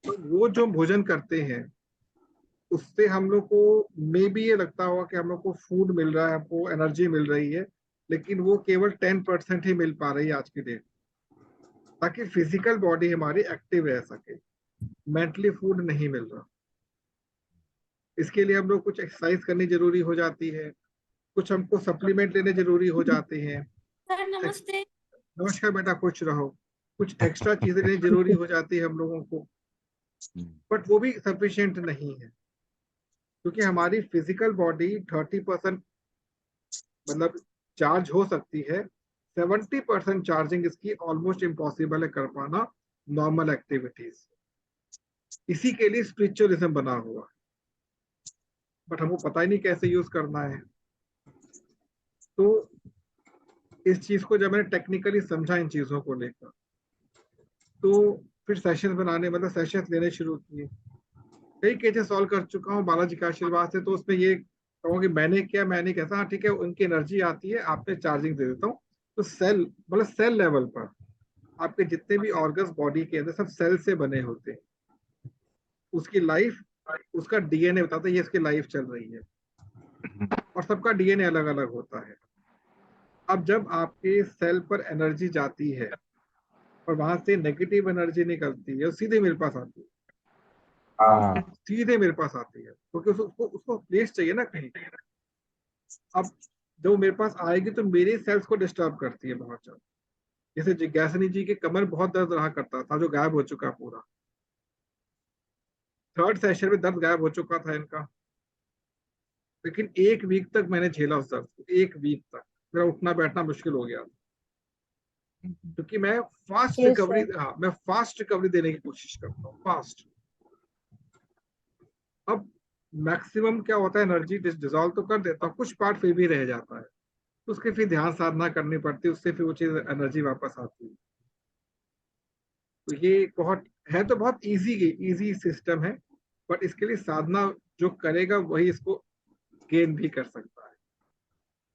तो वो जो भोजन करते हैं उससे हम लोग को मे बी ये लगता होगा कि हम लोग को फूड मिल रहा है, हमको एनर्जी मिल रही है, लेकिन वो केवल 10% ही मिल पा रही है आज की डेट, ताकि फिजिकल बॉडी हमारी एक्टिव रह सके। मेंटली फूड नहीं मिल रहा। इसके लिए हम लोग कुछ एक्सरसाइज करनी जरूरी हो जाती है, कुछ हमको सप्लीमेंट लेने जरूरी हो जाते हैं। सर नमस्ते। नमस्कार बेटा, खुश रहो। कुछ एक्स्ट्रा चीजें लेनी जरूरी हो जाती है हम लोगों को, बट वो भी सफिशिएंट नहीं है, क्योंकि हमारी फिजिकल बॉडी 30% मतलब चार्ज हो सकती है, 70% चार्जिंग इसकी ऑलमोस्ट इम्पॉसिबल है कर पाना नॉर्मल एक्टिविटीज। इसी के लिए स्पिरिचुअलिज्म बना हुआ, बट हमको पता ही नहीं कैसे यूज करना है। तो इस चीज को जब मैंने टेक्निकली समझा इन चीजों को लेकर, तो फिर सेशन बनाने मतलब सेशन लेने शुरू किए। कई केसेस सॉल्व कर चुका हूँ बालाजी के आशीर्वाद से। तो उसमें ये कहूँ कि मैंने किया, मैंने कैसा, हाँ ठीक है, उनकी एनर्जी आती है, आपने चार्जिंग दे देता हूँ। तो सेल मतलब सेल लेवल पर आपके जितने भी ऑर्गन्स बॉडी के अंदर सब सेल से बने होते हैं। उसकी लाइफ, उसका डीएनए बताता है ये इसकी लाइफ चल रही है, और सबका डीएनए अलग अलग होता है। अब जब आपके सेल पर एनर्जी जाती है और वहां से नेगेटिव एनर्जी निकलती है, सीधे मेरे पास आती है, सीधे मेरे पास आती है, क्योंकि उसको उसको प्लेस चाहिए ना कहीं। अब जब मेरे पास आएगी तो मेरे सेल्स को डिस्टर्ब करती है बहुत ज्यादा। जैसे जिज्ञासनी जी के कमर बहुत दर्द रहा करता था, जो गायब हो चुका पूरा। थर्ड सेशन में दर्द गायब हो चुका था इनका, लेकिन एक वीक तक मैंने झेला उस दर्द को। एक वीक तक मेरा उठना बैठना मुश्किल हो गया, क्योंकि मैं फास्ट रिकवरी, हाँ मैं फास्ट रिकवरी देने की कोशिश करता हूँ, फास्ट। अब मैक्सिमम क्या होता है, एनर्जी डिसॉल्व तो कर देता हूँ, कुछ पार्ट फिर भी रह जाता है, तो उसके फिर ध्यान साधना करनी पड़ती है, उससे फिर वो चीज एनर्जी वापस आती है। तो ये बहुत है, तो बहुत इजी सिस्टम है, बट इसके लिए साधना जो करेगा वही इसको गेन भी कर सकता है।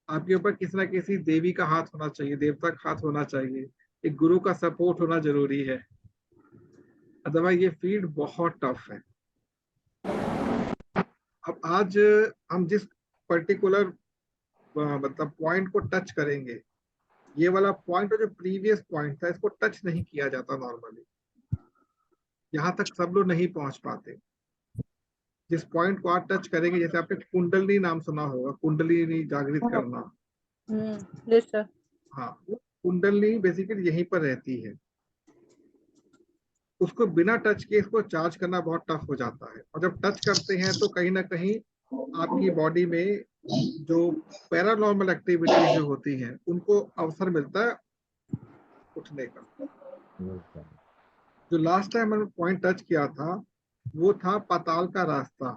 आपके ऊपर किसी ना किसी देवी का हाथ होना चाहिए, देवता का हाथ होना चाहिए, एक गुरु का सपोर्ट होना जरूरी है, अदरवाइज ये फील्ड बहुत टफ है। अब आज हम जिस पर्टिकुलर मतलब पॉइंट को टच करेंगे, ये वाला पॉइंट जो प्रीवियस पॉइंट था, इसको टच नहीं किया जाता नॉर्मली, यहाँ तक सब लोग नहीं पहुंच पाते। जिस पॉइंट को आप टच करेंगे, जैसे आपने कुंडली नाम सुना होगा, कुंडली जागृत करना। Yes sir. हाँ, वो कुंडली बेसिकली यहीं पर रहती है, उसको बिना टच किए इसको चार्ज करना बहुत टफ हो जाता है। और जब टच करते हैं तो कहीं ना कहीं आपकी बॉडी में जो पैरानॉर्मल एक्टिविटीज जो होती हैं उनको अवसर मिलता है उठने का। जो लास्ट टाइम मैंने पॉइंट टच किया था वो था पाताल का रास्ता।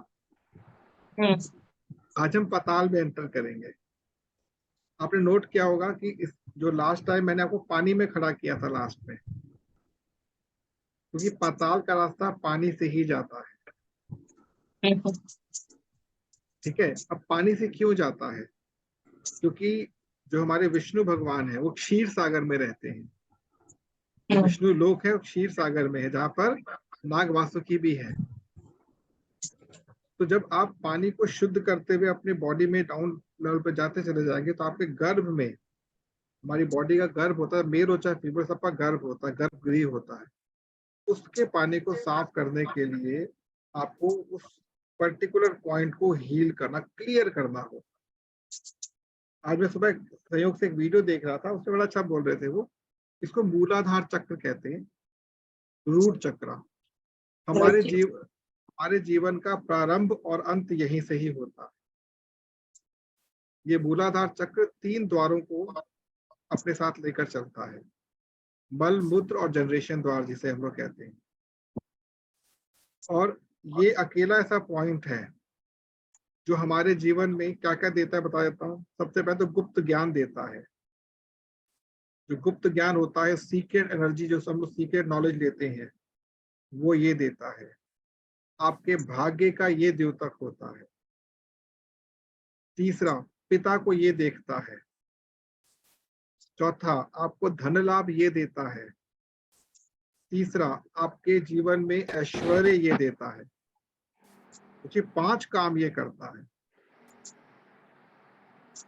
आज हम पाताल में एंटर करेंगे। आपने नोट किया होगा कि इस जो लास्ट टाइम मैंने आपको पानी में खड़ा किया था लास्ट में, क्योंकि पाताल का रास्ता पानी से ही जाता है। ठीक है, अब पानी से क्यों जाता है? क्योंकि जो हमारे विष्णु भगवान है वो क्षीर सागर में रहते हैं। जो विष्णु लोक है वो क्षीर सागर में है, जहाँ पर नाग वासुकी भी है। तो जब आप पानी को शुद्ध करते हुए अपने बॉडी में डाउन लेवल पे जाते चले जाएंगे, तो आपके गर्भ में, हमारी बॉडी का गर्भ होता है, मेल हो चाहे फीमेल, सबका गर्भ होता है, गर्भगृह होता है। उसके पानी को साफ करने के लिए आपको उस पर्टिकुलर पॉइंट को हील करना, क्लियर करना हो। आज मैं सुबह संयोग से एक वीडियो देख रहा था, उसमें बड़ा अच्छा बोल रहे थे वो, इसको मूलाधार चक्र कहते हैं, रूट चक्र। हमारे जीवन का प्रारंभ और अंत यहीं से ही होता है। ये मूलाधार चक्र 3 द्वारों को अपने साथ लेकर चलता है, मल मूत्र और जनरेशन द्वार जिसे हम लोग कहते हैं। और ये अकेला ऐसा पॉइंट है जो हमारे जीवन में क्या क्या देता है, बता देता हूँ। सबसे पहले तो गुप्त ज्ञान देता है। जो गुप्त ज्ञान होता है, सीक्रेट एनर्जी, जो हम लोग सीक्रेट नॉलेज लेते हैं, वो ये देता है। आपके भाग्य का ये द्योतक होता है। तीसरा, पिता को ये देखता है। चौथा, आपको धन लाभ ये देता है। तीसरा, आपके जीवन में ऐश्वर्य ये देता है, क्योंकि 5 काम ये करता है।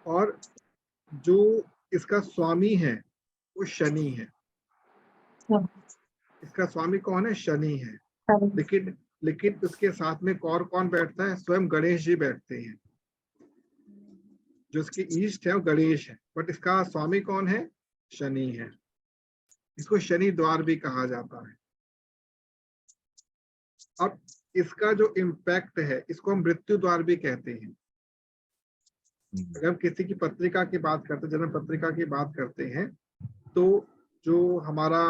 और जो इसका स्वामी है वो शनि है। इसका स्वामी कौन है? शनि है। लेकिन उसके साथ में और कौन बैठता है? स्वयं गणेश जी बैठते हैं। जो इसके ईष्ट है वो गणेश है, बट इसका स्वामी कौन है? शनि है। इसको शनि द्वार भी कहा जाता है। अब इसका जो इम्पैक्ट है इसको हम मृत्यु द्वार भी कहते हैं। अगर हम किसी की पत्रिका की बात करते हैं, जन्म पत्रिका की बात करते हैं, तो जो हमारा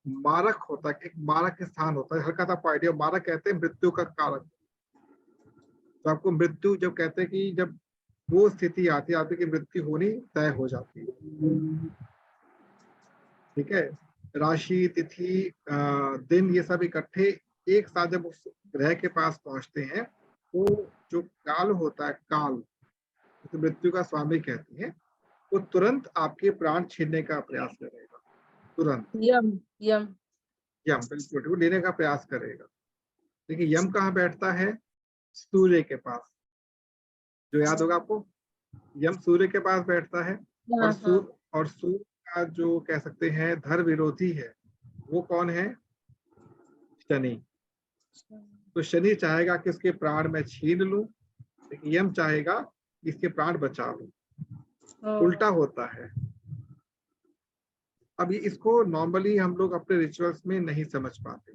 मारक होता है, एक मारक स्थान होता है, हल्का सा पॉइंट, मारक कहते हैं मृत्यु का कारक। तो आपको मृत्यु जब कहते हैं कि जब वो स्थिति आती है आपकी मृत्यु होनी तय हो जाती है, ठीक है। राशि, तिथि, दिन, ये सब इकट्ठे एक साथ जब उस ग्रह के पास पहुंचते हैं, तो जो काल होता है, काल तो मृत्यु का स्वामी कहते हैं, वो तुरंत आपके प्राण छीनने का प्रयास करेगा। तुरंत यम यम यम, बिल्कुल वो लेने का प्रयास करेगा। लेकिन यम कहाँ बैठता है? सूर्य के पास। जो याद होगा आपको, यम सूर्य के पास बैठता है। और सूर्य का जो कह सकते हैं धर्म विरोधी है, वो कौन है? शनि। तो शनि चाहेगा कि इसके प्राण मैं छीन लूं, लेकिन यम चाहेगा कि इसके प्राण बचा लूं। उल्टा होता है। अब ये इसको नॉर्मली हम लोग अपने रिचुअल्स में नहीं समझ पाते।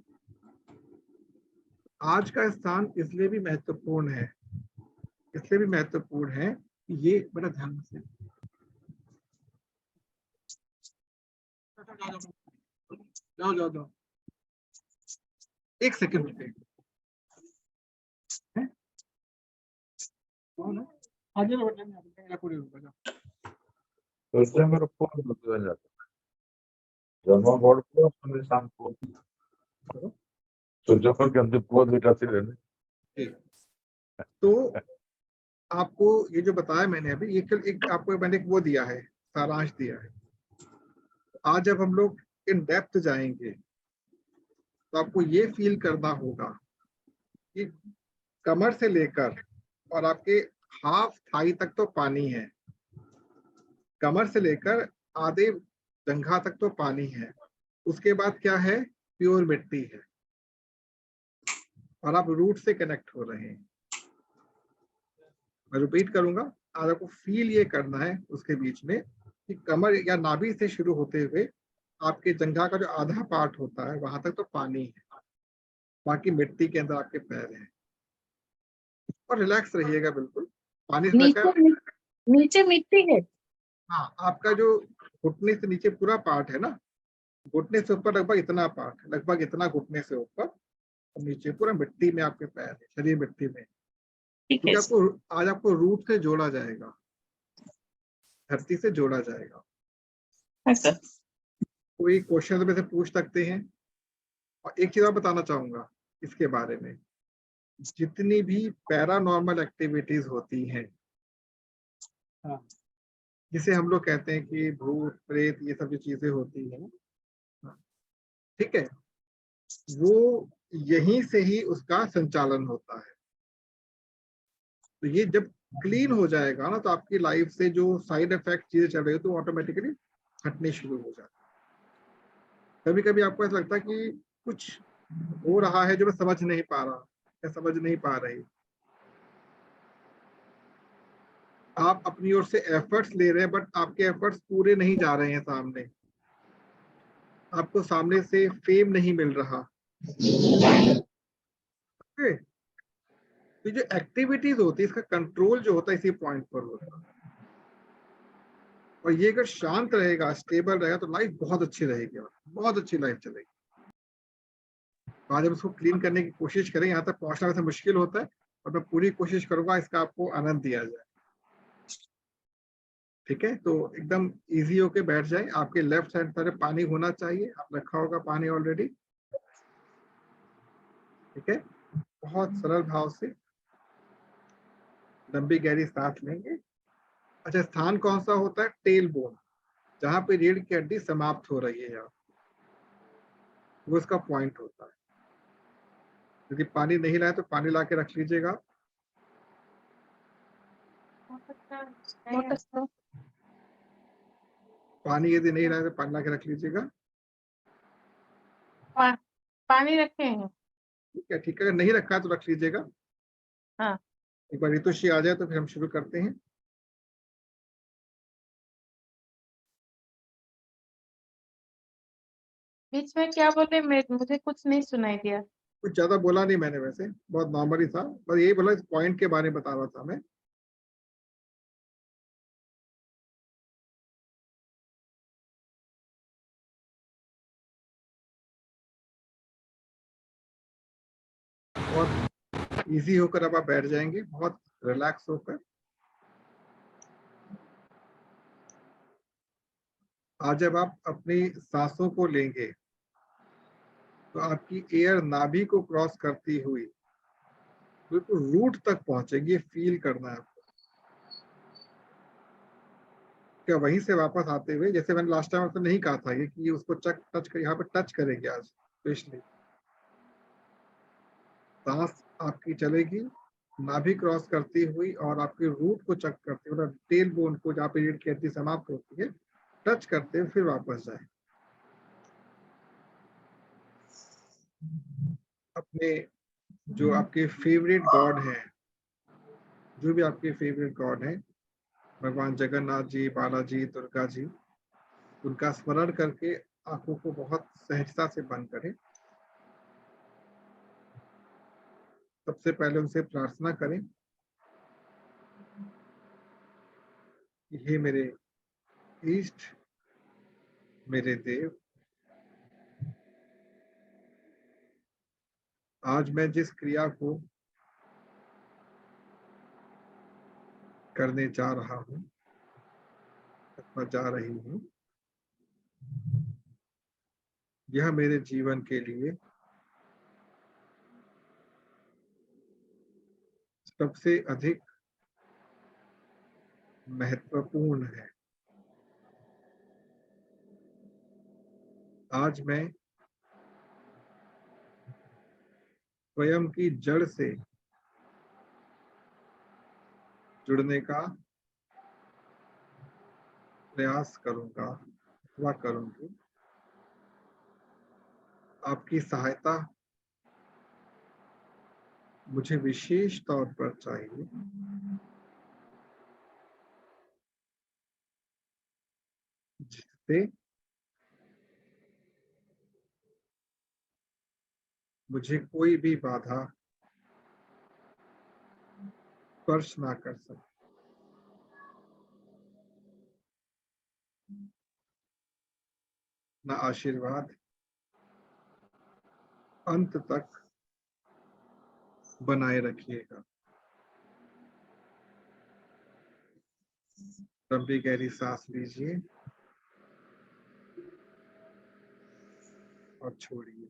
आज का स्थान इसलिए भी महत्वपूर्ण है, ये बड़ा ध्यान से जाओ 1 सेकंड रुकिए। कौन है? आज पूरी होगा। उससे मेरे फोन बदल जाता है। जन्म बोर्ड को अपने शाम को तो जब के अंदर पूरा दिखाते रहने। तो आपको ये जो बताया मैंने अभी, ये कल एक आपको मैंने वो दिया है, सारांश दिया है। आज जब हम लोग इन डेप्थ जाएंगे तो आपको ये फील करना होगा कि कमर से लेकर और आपके हाफ थाई तक तो पानी है, कमर से लेकर आधे जंघा तक तो पानी है, उसके बाद क्या है? प्योर मिट्टी है, और आप रूट से कनेक्ट हो रहे हैं। मैं रिपीट करूंगा, आज आपको फील ये करना है उसके बीच में कि कमर या नाभि से शुरू होते हुए आपके जंघा का जो आधा पार्ट होता है वहां तक तो पानी है, बाकी मिट्टी के अंदर आपके पैर हैं। और रिलैक्स रहिएगा बिल्कुल। पानी से नीचे मिट्टी है। हाँ, आपका जो घुटने से नीचे पूरा पार्ट है ना, घुटने से ऊपर लगभग इतना पार्ट, लगभग इतना घुटने से ऊपर, और नीचे पूरा मिट्टी में आपके पैर है, शरीर मिट्टी में। क्योंकि आपको आज आपको रूट से जोड़ा जाएगा, धरती से जोड़ा जाएगा। कोई क्वेश्चन में से पूछ सकते हैं। और एक चीज और बताना चाहूंगा इसके बारे में, जितनी भी पैरानॉर्मल एक्टिविटीज होती हैं, जिसे हम लोग कहते हैं कि भूत प्रेत, ये सब जो चीजें होती हैं, ठीक है, वो यहीं से ही उसका संचालन होता है। तो ये जब क्लीन हो जाएगा ना, तो आपकी लाइफ से जो साइड इफेक्ट चीजें चल रही है तो ऑटोमेटिकली हटने शुरू हो जाती है। कभी कभी आपको ऐसा लगता है कि कुछ हो रहा है जो मैं समझ नहीं पा रहा या समझ नहीं पा रही। आप अपनी ओर से एफर्ट्स ले रहे हैं, बट आपके एफर्ट्स पूरे नहीं जा रहे हैं सामने, आपको सामने से फेम नहीं मिल रहा। तो जो एक्टिविटीज होती है, इसका कंट्रोल जो होता है इसी पॉइंट पर होता है। और ये अगर शांत रहेगा, स्टेबल रहेगा, तो लाइफ बहुत अच्छी रहेगी, बहुत अच्छी लाइफ चलेगी। तो आज हम इसको क्लीन करने की कोशिश करें। यहाँ तक पहुंचना वैसे मुश्किल होता है, और मैं पूरी कोशिश करूंगा इसका आपको आनंद दिया जाए। ठीक है, तो एकदम इजी होके बैठ जाए। आपके लेफ्ट साइड तरफ पानी होना चाहिए, आप रखा होगा पानी ऑलरेडी। ठीक है, बहुत सरल भाव से लंबी गहरी सांस लेंगे। अच्छा, स्थान कौन सा होता है? टेल बोन, जहां पे रीढ़ की हड्डी समाप्त हो रही है। वो इसका पॉइंट होता है। यदि पानी नहीं लाए तो पानी ला के रख लीजिएगा। मोटर पानी यदि नहीं लाए तो पानी ला के रख लीजिएगा। पानी रखे हैं। ठीक है, अगर नहीं रखा है तो रख लीजिएगा। हाँ। एक बार ऋतुश्री आ जाए तो फिर हम शुरू करते हैं। बीच में क्या बोले, मुझे कुछ नहीं सुनाई दिया। कुछ ज्यादा बोला नहीं मैंने, वैसे बहुत नॉर्मली था, बस यही बोला, पॉइंट के बारे में बता रहा था मैं। बहुत इजी होकर अब आप बैठ जाएंगे, बहुत रिलैक्स होकर। आज जब आप अपनी सांसों को लेंगे तो आपकी एयर नाभि को क्रॉस करती हुई बिल्कुल रूट तक पहुंचेगी, ये फील करना है आपको। क्या वहीं से वापस आते हुए, जैसे मैंने लास्ट टाइम आपको नहीं कहा था ये कि उसको टच कर, यहाँ पे टच करेंगे आज स्पेशली। सांस आपकी चलेगी नाभि क्रॉस करती हुई और आपके रूट को चेक करते हुए, मतलब टेल बोन को जहाँ पे रीढ़ की हड्डी समाप्त होती है, टच करते हुए फिर वापस जाए अपने जो आपके फेवरेट गॉड हैं, जो भी आपके फेवरेट गॉड हैं, भगवान जगन्नाथ जी, बालाजी, दुर्गा जी, उनका स्मरण करके आंखों को बहुत सहजता से बंद करें। सबसे पहले उनसे प्रार्थना करें कि हे मेरे इष्ट, मेरे देव, आज मैं जिस क्रिया को करने जा रहा हूँ अथवा जा रही हूँ, यह मेरे जीवन के लिए सबसे अधिक महत्वपूर्ण है। आज मैं स्वयं की जड़ से जुड़ने का प्रयास करूंगा अथवा करूंगी। आपकी सहायता मुझे विशेष तौर पर चाहिए, जिससे मुझे कोई भी बाधा स्पर्श ना कर सके। ना आशीर्वाद अंत तक बनाए रखिएगा। लंबी गहरी सांस लीजिए और छोड़िए।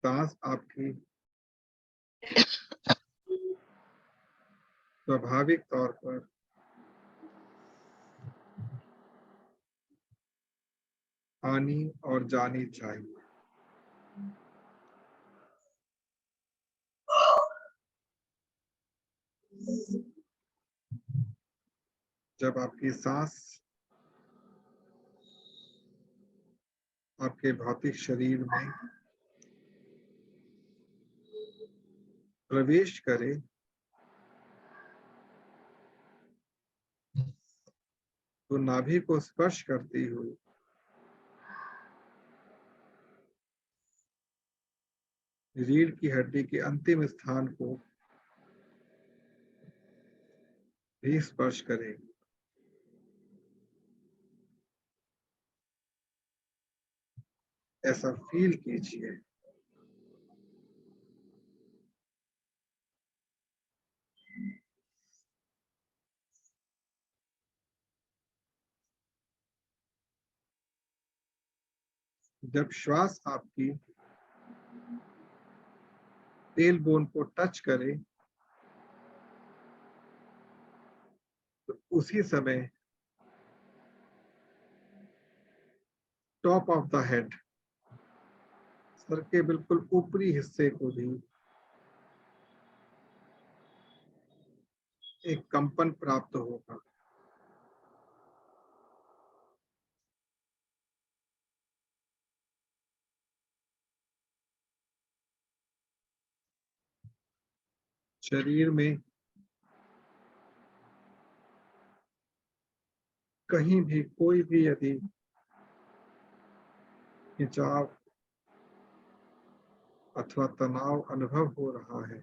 सांस आपकी स्वाभाविक तौर पर आनी और जानी चाहिए। जब आपकी सांस आपके भौतिक शरीर में प्रवेश करे तो नाभि को स्पर्श करती हुई रीढ़ की हड्डी के अंतिम स्थान को भी स्पर्श करेगी। ऐसा फील कीजिए। जब श्वास आपकी टेल बोन को टच करे तो उसी समय top of the head, sir के बिल्कुल ऊपरी हिस्से को भी एक कंपन प्राप्त होगा। शरीर में कहीं भी कोई भी यदि खिंचाव अथवा तनाव अनुभव हो रहा है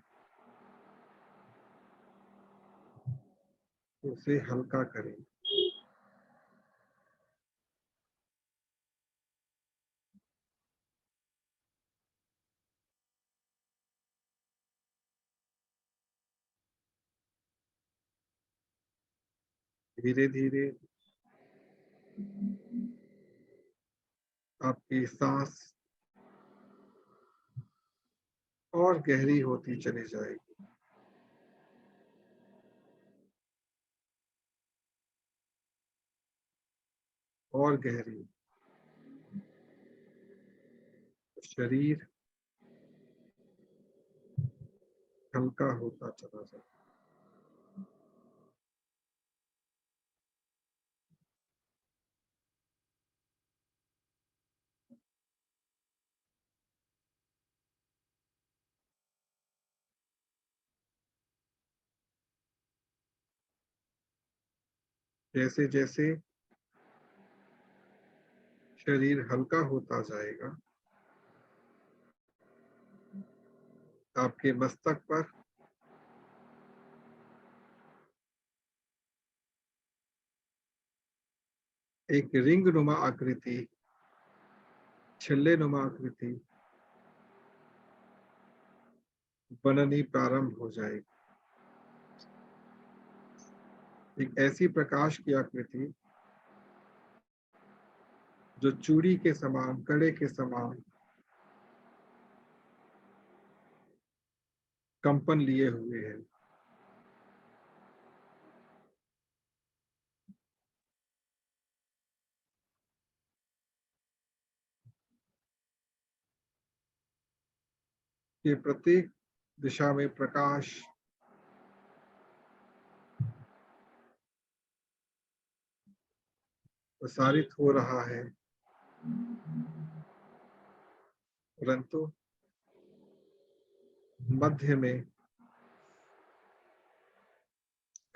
तो उसे हल्का करें। धीरे धीरे आपकी सांस और गहरी होती चली जाएगी। और गहरी। शरीर हल्का होता चला जाए। जैसे जैसे शरीर हल्का होता जाएगा, आपके मस्तक पर एक रिंग नुमा आकृति, छिल्ले नुमा आकृति बननी प्रारंभ हो जाएगी। एक ऐसी प्रकाश की आकृति जो चूड़ी के समान, कड़े के समान कंपन लिए हुए है। ये प्रत्येक दिशा में प्रकाश प्रसारित हो रहा है, परंतु मध्य में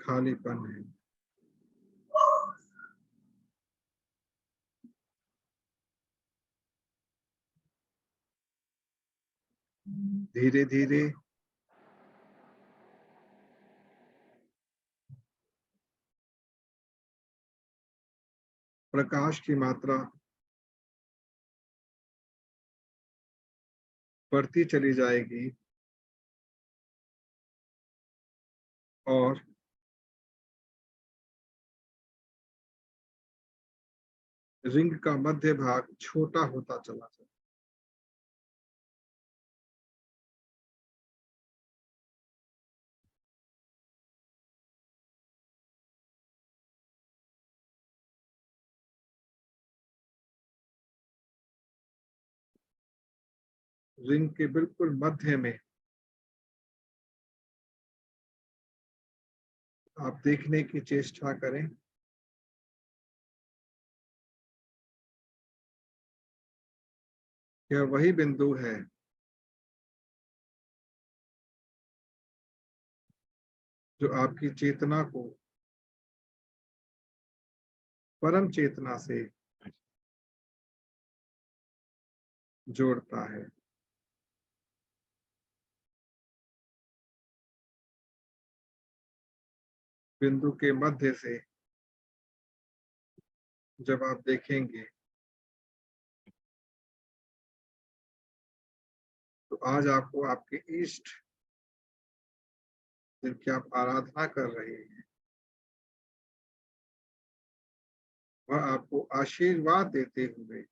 खालीपन है। धीरे धीरे प्रकाश की मात्रा बढ़ती चली जाएगी और रिंग का मध्य भाग छोटा होता चला जाए। रिंग के बिल्कुल मध्य में आप देखने की चेष्टा करें यह वही बिंदु है जो आपकी चेतना को परम चेतना से जोड़ता है। बिंदु के मध्य से जब आप देखेंगे तो आज आपको आपके इष्ट जिनकी आप आराधना कर रहे हैं वह आपको आशीर्वाद देते हुए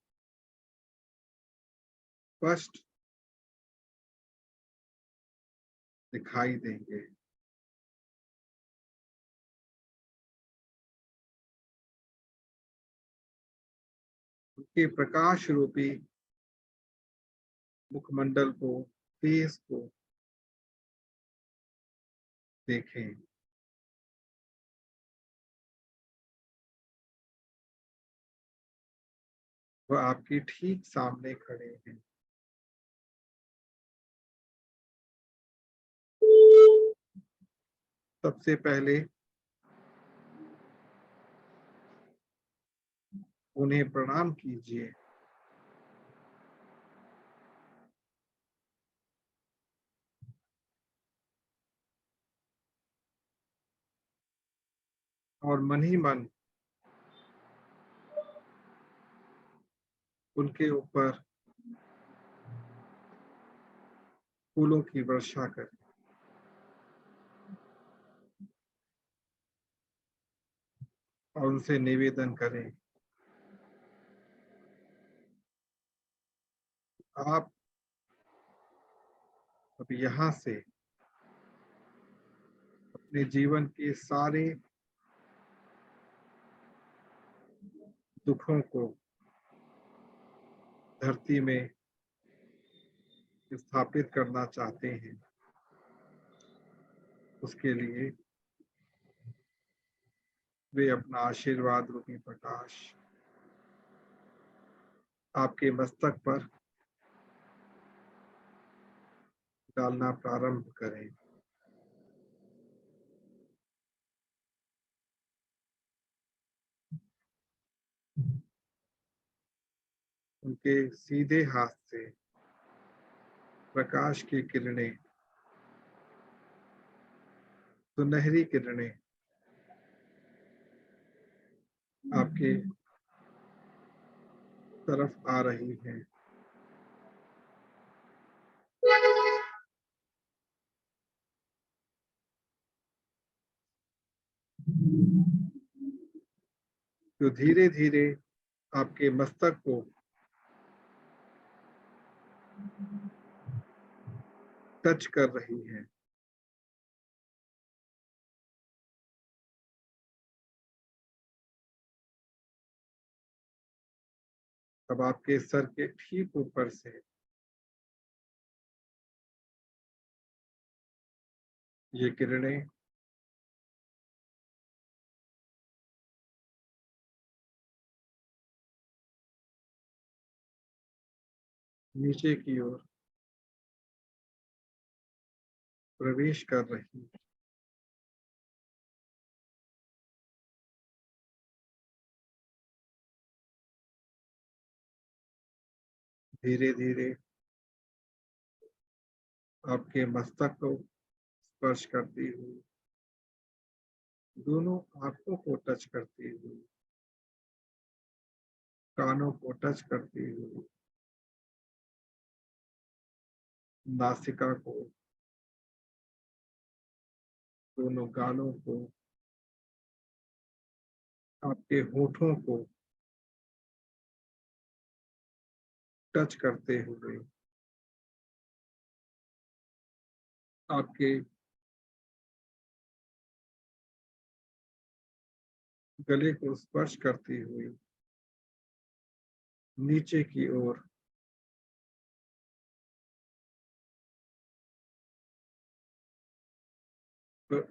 स्पष्ट दिखाई देंगे। उनके प्रकाश रूपी मुखमंडल को, फेस को देखें। वह आपके ठीक सामने खड़े हैं। सबसे पहले उन्हें प्रणाम कीजिए। और मन ही मन उनके ऊपर फूलों की वर्षा करें। और उनसे निवेदन करें, आप अब यहाँ से अपने जीवन के सारे दुखों को धरती में स्थापित करना चाहते हैं। उसके लिए वे अपना आशीर्वाद रूपी प्रकाश आपके मस्तक पर डालना प्रारंभ करें। उनके सीधे हाथ से प्रकाश की किरणें, सुनहरी किरणें आपके तरफ आ रही हैं। जो धीरे धीरे आपके मस्तक को टच कर रही है। अब आपके सर के ठीक ऊपर से ये किरणें नीचे की ओर प्रवेश कर रही है। धीरे धीरे आपके मस्तक को स्पर्श करती हुई, दोनों आंखों को टच करती हुई, कानों को टच करती हुई, नासिका को, दोनों गालों को, आपके होठों को टच करते हुए, आपके गले को स्पर्श करती हुई नीचे की ओर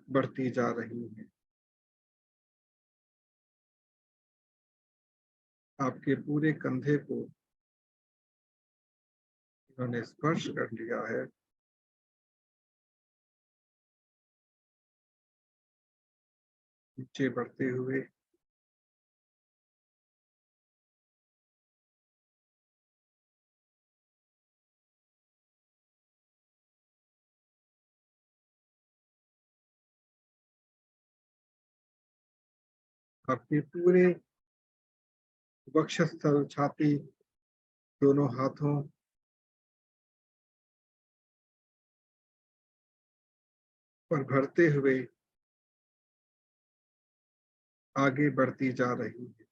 बढ़ती जा रही है। आपके पूरे कंधे को उन्होंने स्पर्श कर लिया है। नीचे बढ़ते हुए आपके पूरे वक्षस्थल, छाती, दोनों हाथों पर भरते हुए आगे बढ़ती जा रही है।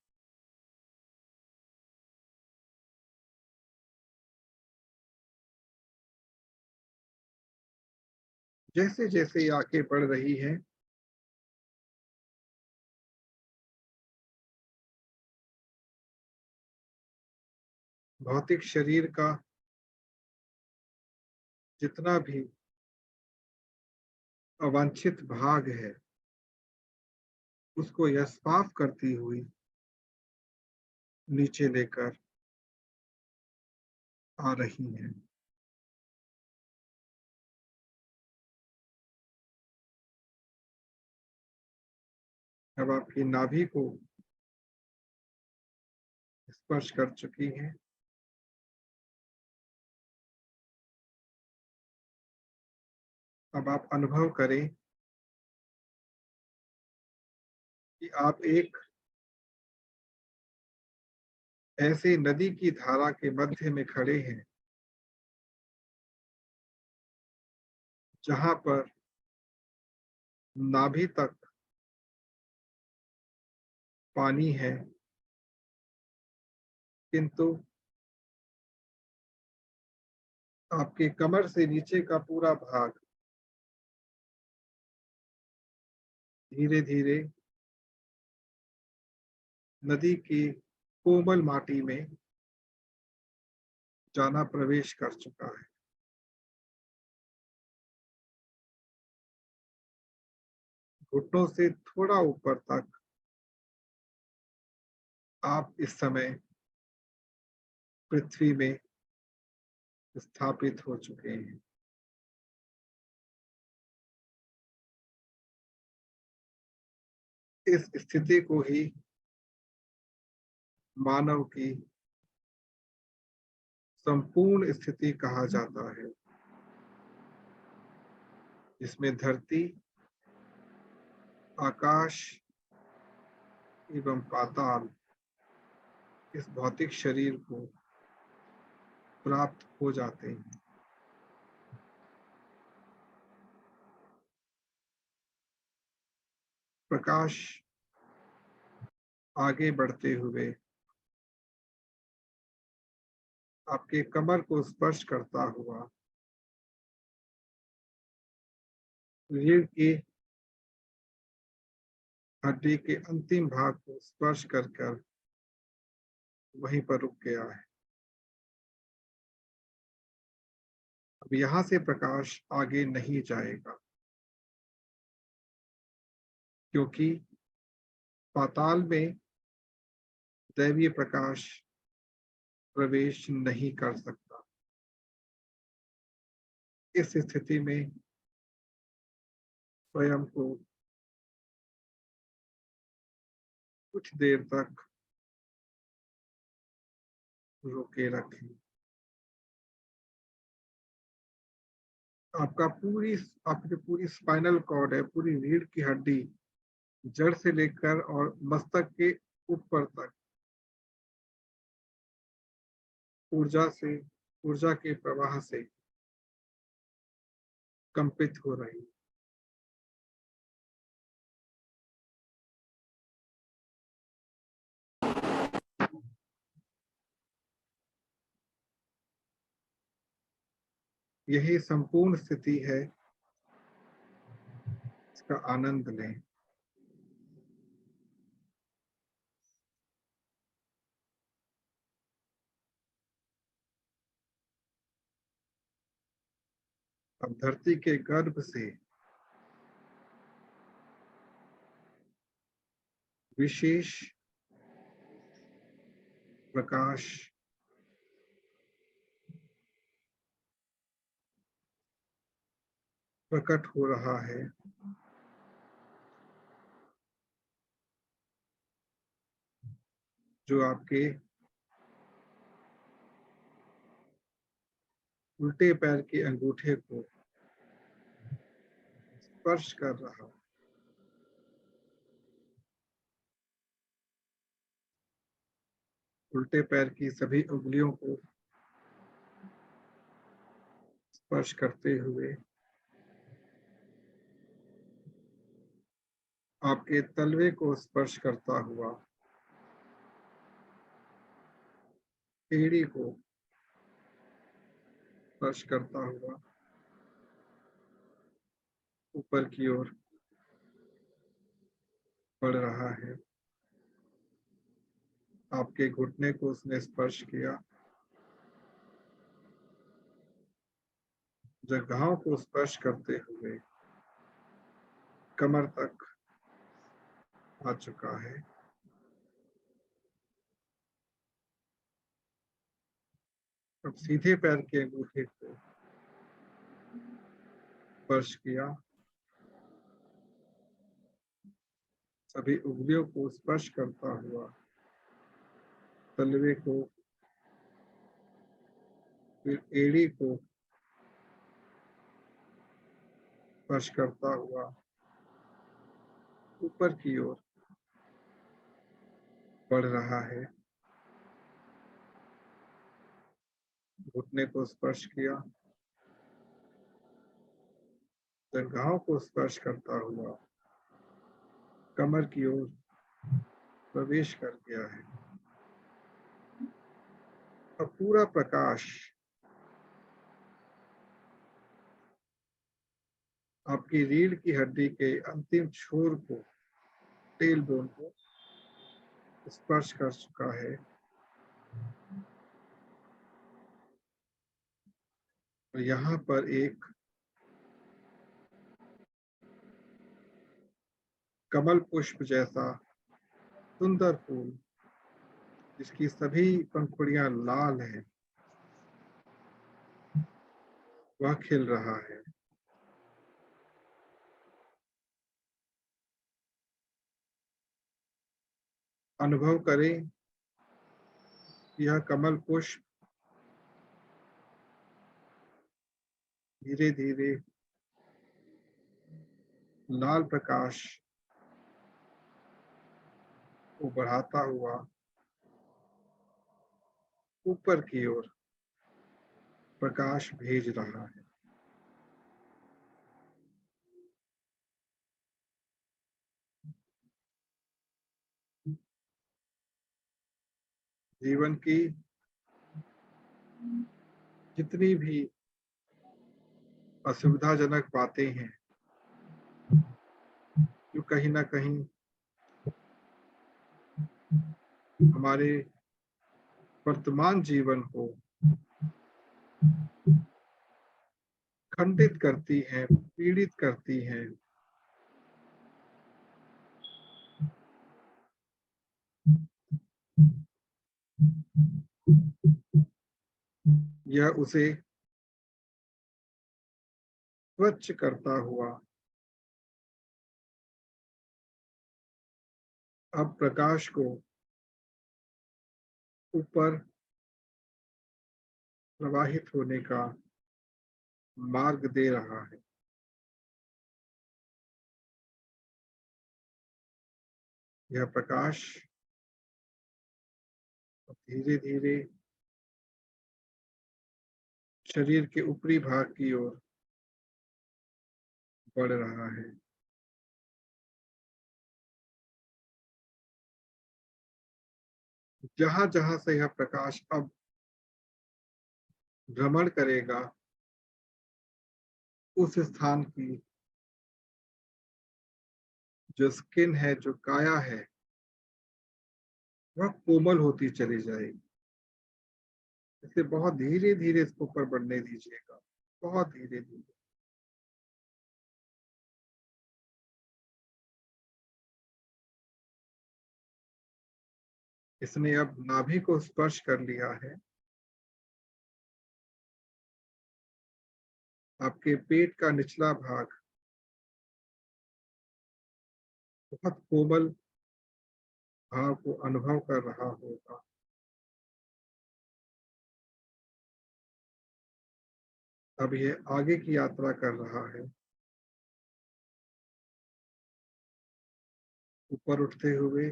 जैसे जैसे ये आगे बढ़ रही है, भौतिक शरीर का जितना भी अवांछित भाग है, उसको यह साफ करती हुई नीचे लेकर आ रही है। अब आपकी नाभि को स्पर्श कर चुकी है। अब आप अनुभव करें कि आप एक ऐसी नदी की धारा के मध्य में खड़े हैं, जहां पर नाभि तक पानी है, किंतु आपके कमर से नीचे का पूरा भाग धीरे धीरे नदी की कोमल माटी में जाना प्रवेश कर चुका है। घुटनों से थोड़ा ऊपर तक आप इस समय पृथ्वी में स्थापित हो चुके हैं। इस स्थिति को ही मानव की संपूर्ण स्थिति कहा जाता है, जिसमें धरती, आकाश एवं पाताल इस भौतिक शरीर को प्राप्त हो जाते हैं। प्रकाश आगे बढ़ते हुए आपके कमर को स्पर्श करता हुआ रीढ़ की हड्डी के अंतिम भाग को स्पर्श कर कर वहीं पर रुक गया है। अब यहां से प्रकाश आगे नहीं जाएगा, क्योंकि पाताल में दैवीय प्रकाश प्रवेश नहीं कर सकता। इस स्थिति में स्वयं को कुछ देर तक रोके रखें। आपकी पूरी स्पाइनल कॉर्ड है, पूरी रीढ़ की हड्डी जड़ से लेकर और मस्तक के ऊपर तक ऊर्जा के प्रवाह से कंपित हो रही है। यही संपूर्ण स्थिति है, इसका आनंद लें। अब धरती के गर्भ से विशेष प्रकाश प्रकट हो रहा है, जो आपके उल्टे पैर के अंगूठे को स्पर्श कर रहा है। उल्टे पैर की सभी उंगलियों को स्पर्श करते हुए आपके तलवे को स्पर्श करता हुआ एड़ी को स्पर्श करता हुआ ऊपर की ओर बढ़ रहा है। आपके घुटने को उसने स्पर्श किया, जगहों को स्पर्श करते हुए कमर तक आ चुका है। अब सीधे पैर के अंगूठे को स्पर्श किया, सभी उंगलियों को स्पर्श करता हुआ तलवे को, फिर एड़ी को स्पर्श करता हुआ ऊपर की ओर बढ़ रहा है। घुटने को स्पर्श किया, जंघाओं को स्पर्श करता हुआ कमर की ओर प्रवेश कर गया है। अब पूरा प्रकाश आपकी रीढ़ की हड्डी के अंतिम छोर को, टेल बोन को स्पर्श कर चुका है और यहाँ पर एक कमल पुष्प जैसा सुंदर फूल, जिसकी सभी पंखुड़ियां लाल हैं, वह खिल रहा है। अनुभव करें, यह कमल पुष्प धीरे धीरे लाल प्रकाश को बढ़ाता हुआ ऊपर की ओर प्रकाश भेज रहा है। जीवन की जितनी भी असुविधाजनक बातें हैं, जो कहीं ना कहीं हमारे वर्तमान जीवन को खंडित करती हैं, पीड़ित करती हैं, यह उसे स्वच्छ करता हुआ अब प्रकाश को ऊपर प्रवाहित होने का मार्ग दे रहा है। यह प्रकाश धीरे धीरे शरीर के ऊपरी भाग की ओर बढ़ रहा है। जहां जहां से यह प्रकाश अब भ्रमण करेगा, उस स्थान की जो स्किन है, जो काया है, वह कोमल होती चली जाएगी। इसे बहुत धीरे धीरे इसको ऊपर बढ़ने दीजिएगा, बहुत धीरे धीरे। इसने अब नाभि को स्पर्श कर लिया है। आपके पेट का निचला भाग बहुत कोमल भाव को अनुभव कर रहा होगा। अब यह आगे की यात्रा कर रहा है, ऊपर उठते हुए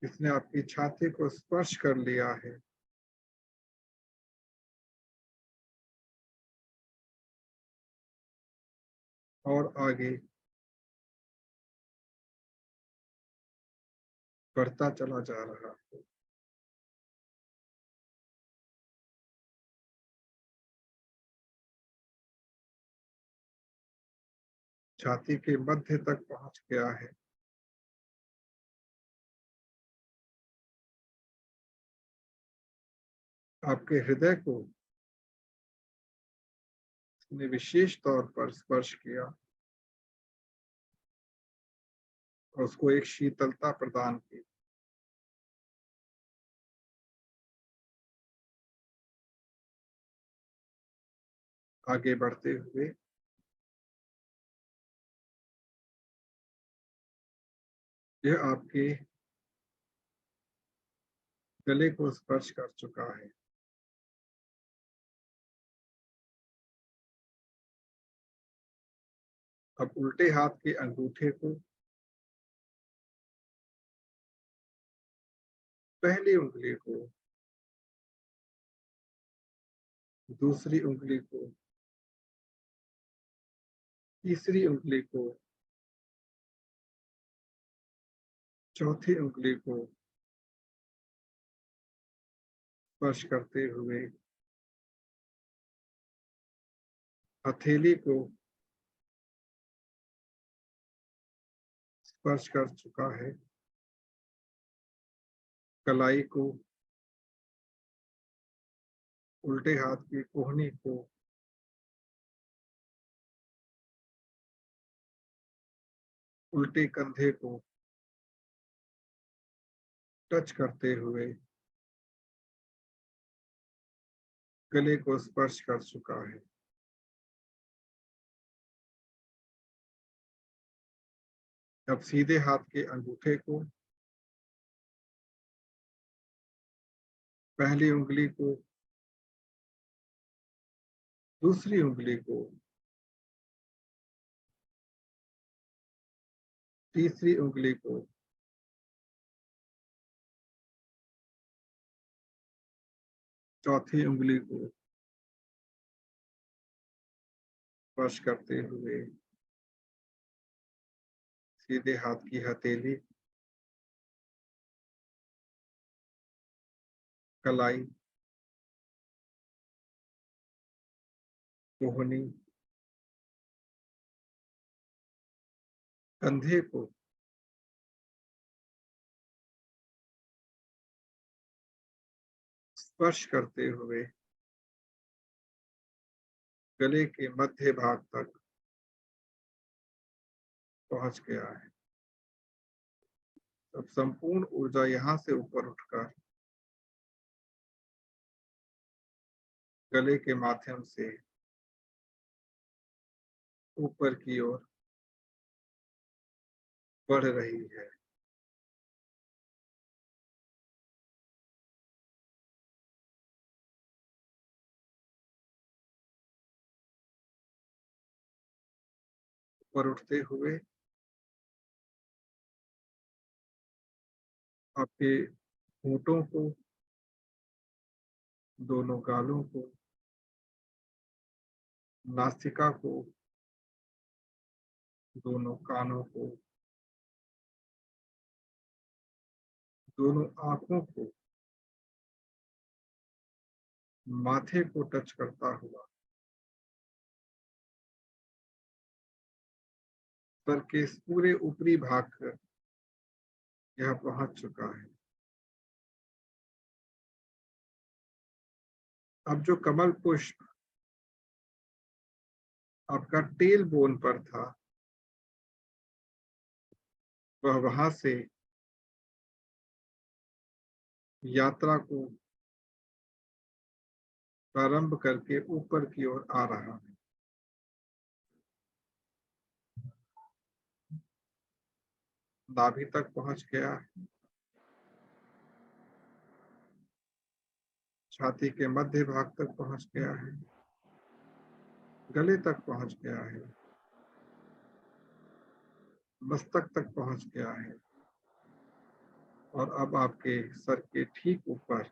इसने आपकी छाती को स्पर्श कर लिया है। और आगे बढ़ता चला जा रहा है। छाती के मध्य तक पहुंच गया है। आपके हृदय को उसने विशेष तौर पर स्पर्श किया और उसको एक शीतलता प्रदान की। आगे बढ़ते हुए यह आपके गले को स्पर्श कर चुका है। अब उल्टे हाथ के अंगूठे को पहली उंगली को, दूसरी उंगली को, तीसरी उंगली को, चौथी उंगली को स्पर्श करते हुए हथेली को स्पर्श कर चुका है। कलाई को, उल्टे हाथ की कोहनी को, उल्टे कंधे को टच करते हुए गले को स्पर्श कर चुका है। अब सीधे हाथ के अंगूठे को, पहली उंगली को, दूसरी उंगली को, तीसरी उंगली को, चौथी उंगली को स्पर्श करते हुए सीधे हाथ की हथेली, कलाई, कोहनी, कंधे को स्पर्श करते हुए गले के मध्य भाग तक पहुंच गया है। अब संपूर्ण ऊर्जा यहां से ऊपर उठकर गले के माध्यम से ऊपर की ओर बढ़ रही है। ऊपर उठते हुए आपके होंठों को, दोनों गालों को, नासिका को, दोनों कानों को, दोनों आंखों को, माथे को टच करता हुआ सर के इस पूरे ऊपरी भाग पर यह पहुंच चुका है। अब जो कमल पुष्प आपका टेल बोन पर था, वह वहां से यात्रा को प्रारंभ करके ऊपर की ओर आ रहा है। नाभि तक पहुंच गया है, छाती के मध्य भाग तक पहुंच गया है, गले तक पहुंच गया है, मस्तक तक पहुंच गया है और अब आपके सर के ठीक ऊपर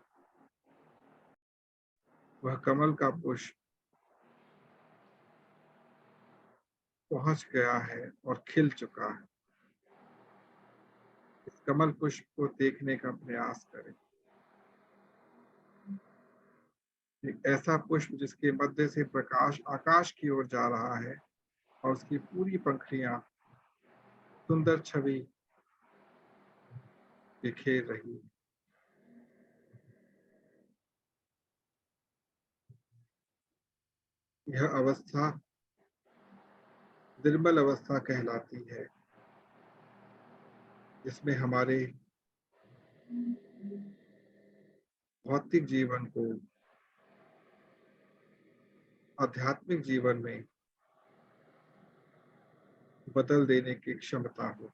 वह कमल का पुष्प पहुंच गया है और खिल चुका है। इस कमल पुष्प को देखने का प्रयास करें। एक ऐसा पुष्प जिसके मध्य से प्रकाश आकाश की ओर जा रहा है और उसकी पूरी पंखुड़ियां सुंदर छवि बिखेर रही। यह अवस्था निर्मल अवस्था कहलाती है, जिसमें हमारे भौतिक जीवन को आध्यात्मिक जीवन में बदल देने की क्षमता हो।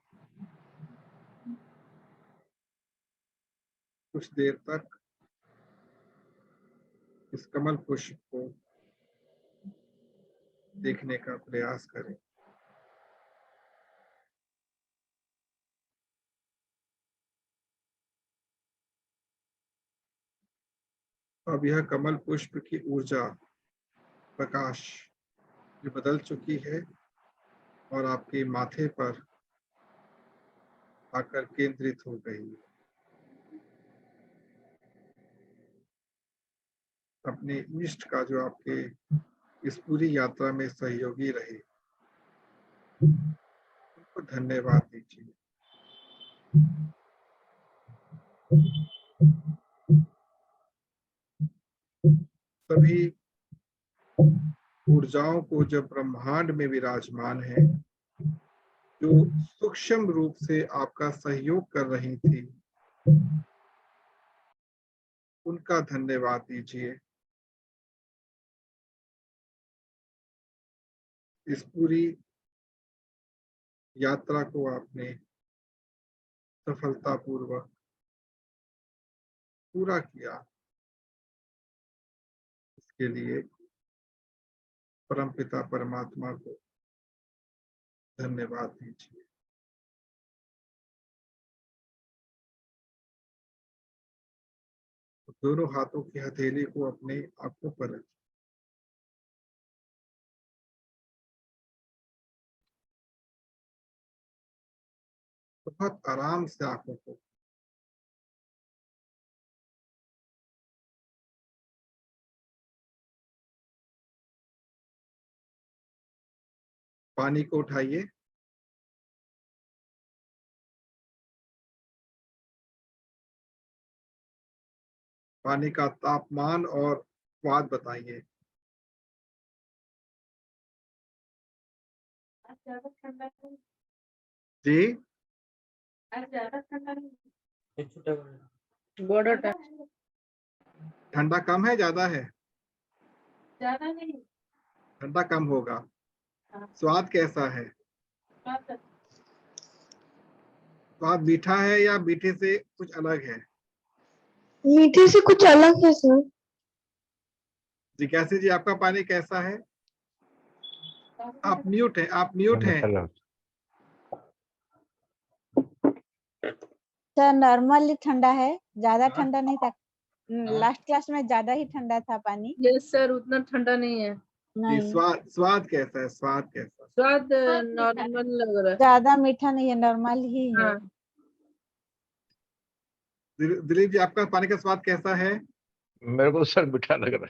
कुछ देर तक इस कमल पुष्प को देखने का प्रयास करें। अब यह कमल पुष्प की ऊर्जा प्रकाश जो बदल चुकी है और आपके माथे पर आकर केंद्रित हो गई। अपने इष्ट का जो आपके इस पूरी यात्रा में सहयोगी रहे, उनको धन्यवाद दीजिए। सभी ऊर्जाओं को जो ब्रह्मांड में विराजमान है, जो सूक्ष्म रूप से आपका सहयोग कर रही थी, उनका धन्यवाद दीजिए। इस पूरी यात्रा को आपने सफलतापूर्वक पूरा किया, इसके लिए परमपिता परमात्मा को धन्यवाद दीजिए। दोनों हाथों की हथेली को अपने आंखों पर रखिए। बहुत आराम से आंखों को पानी को उठाइए। पानी का तापमान और स्वाद बताइए। आज ज्यादा ठंडा नहीं, जी, आज ज्यादा ठंडा नहीं, बड़ा ठंडा टाइम है, ठंडा कम है ज्यादा है? ज्यादा नहीं। ठंडा कम होगा। हाँ। स्वाद कैसा है? बात स्वाद मीठा है या मीठे से कुछ अलग है? मीठे से कुछ अलग है सर। जिज्ञासा जी, आपका पानी कैसा है? आप म्यूट हैं, आप म्यूट हैं। सर नॉर्मली ठंडा है, ज्यादा हाँ। ठंडा नहीं था। लास्ट क्लास में ज्यादा ही ठंडा था पानी। यस सर, उतना ठंडा नहीं है। जी, नहीं, स्वाद कैसा है? स्वाद कैसा? स्वाद मीठा है। नॉर्मल लग रहा है। ज्यादा मीठा नहीं है, नॉर्मल ही है। हाँ, दिलीप जी, आपका पानी का स्वाद कैसा है? मेरे को सर मीठा लग रहा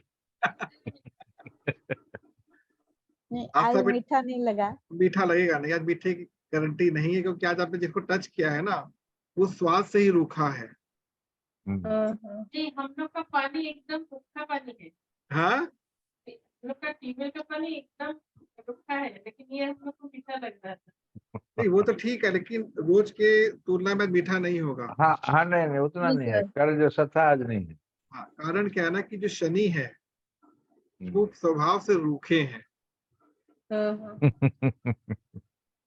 नहीं, आप आज सब मीठा नहीं लगा। मीठा लगेगा नहीं, आज मीठे की गारंटी नहीं है, क्योंकि आज आपने जिसको टच किया है ना, वो स्वाद से ही रूखा है। है। हाँ। जी, हम लोग का पानी एकदम सूखा पानी है। हाँ, हम लोग का ट्यूबवेल का पानी एकदम रूखा है, लेकिन ये हम लोग को मीठा लग रहा था। नहीं वो तो ठीक है, लेकिन रोज के तुलना में मीठा नहीं होगा। हाँ हाँ, नहीं उतना नहीं नहीं है, सर। कल जैसा था आज नहीं है। हाँ, कारण क्या है ना कि जो शनि है वो स्वभाव से रूखे हैं, हाँ।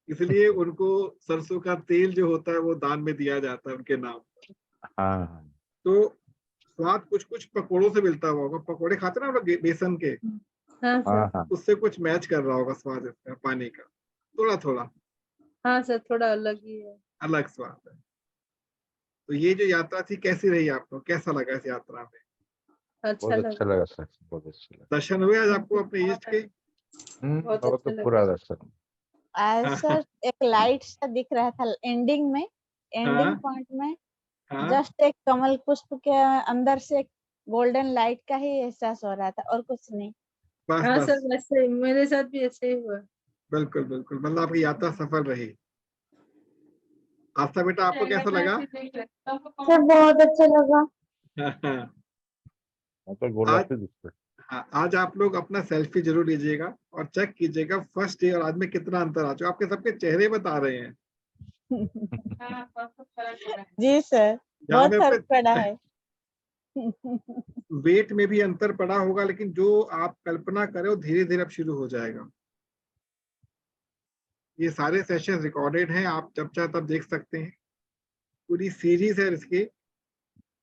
इसलिए उनको सरसों का तेल जो होता है वो दान में दिया जाता है उनके नाम। हाँ तो स्वाद कुछ कुछ पकोड़ों से मिलता हुआ होगा। पकोड़े खाते ना हम लोग बेसन के, हाँ सर। हाँ हाँ। उससे कुछ मैच कर रहा होगा स्वाद इसका, पानी का थोड़ा थोड़ा हाँ सर, थोड़ा अलग ही है। अलग स्वाद है। तो ये जो यात्रा थी कैसी रही आपको? कैसा लगा इस यात्रा में? अच्छा बहुत अच्छा लगा। लगा सर, बहुत अच्छा लगा। दर्शन हुए आज आपको अपने इष्ट के? बहुत वो अच्छा तो लगा। पूरा दर्शन। आज सर एक लाइट सा दिख रहा था एंडिंग में, एंडिंग हाँ। पॉइंट में। हाँ, जस्ट एक कमल पुष्प के अंदर से गोल्डन लाइट का ही एहसास हो रहा था, और कुछ नहीं। बस हाँ बस सर, वैसे ही मेरे साथ भी ऐसे ही हुआ। बिल्कुल बिल्कुल, मतलब आपकी यात्रा सफल रही। आस्था बेटा, आपको कैसा लगा? सर बहुत अच्छा लगा। तो गोला आज से दिखते हाँ, आज आप लोग अपना सेल्फी जरूर लीजिएगा और चेक कीजिएगा फर्स्ट डे और आज में कितना अंतर आ चुका। आपके सबके चेहरे बता रहे हैं। जी सर, जहाँ बहुत में फर्क पड़ा अपने है। वेट में भी अंतर पड़ा होगा, लेकिन जो आप कल्पना करें वो धीरे धीरे अब शुरू हो जाएगा। ये सारे सेशन रिकॉर्डेड हैं, आप जब चाहे तब देख सकते हैं। पूरी सीरीज है इसकी,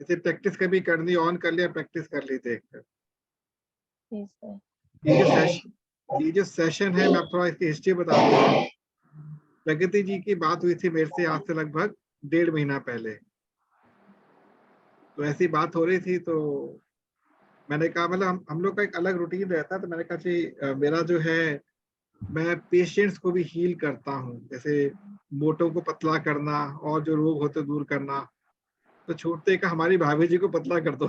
इसे प्रैक्टिस कभी करनी ऑन कर लिया, प्रैक्टिस कर ली देखकर। जी सर। ये जो सेशन है, मैं आप थोड़ा इसकी हिस्ट्री बता दूं। प्रगति जी की बात हुई थी मेरे से आज से लगभग 1.5 महीना पहले। तो ऐसी बात हो रही थी, तो मैंने कहा मतलब हम लोग का एक अलग रूटीन रहता है, तो मैंने कहा कि मेरा जो है, मैं पेशेंट्स को भी हील करता हूँ, जैसे मोटों को पतला करना और जो रोग होते दूर करना। तो छूटते का हमारी भाभी जी को पतला कर दो।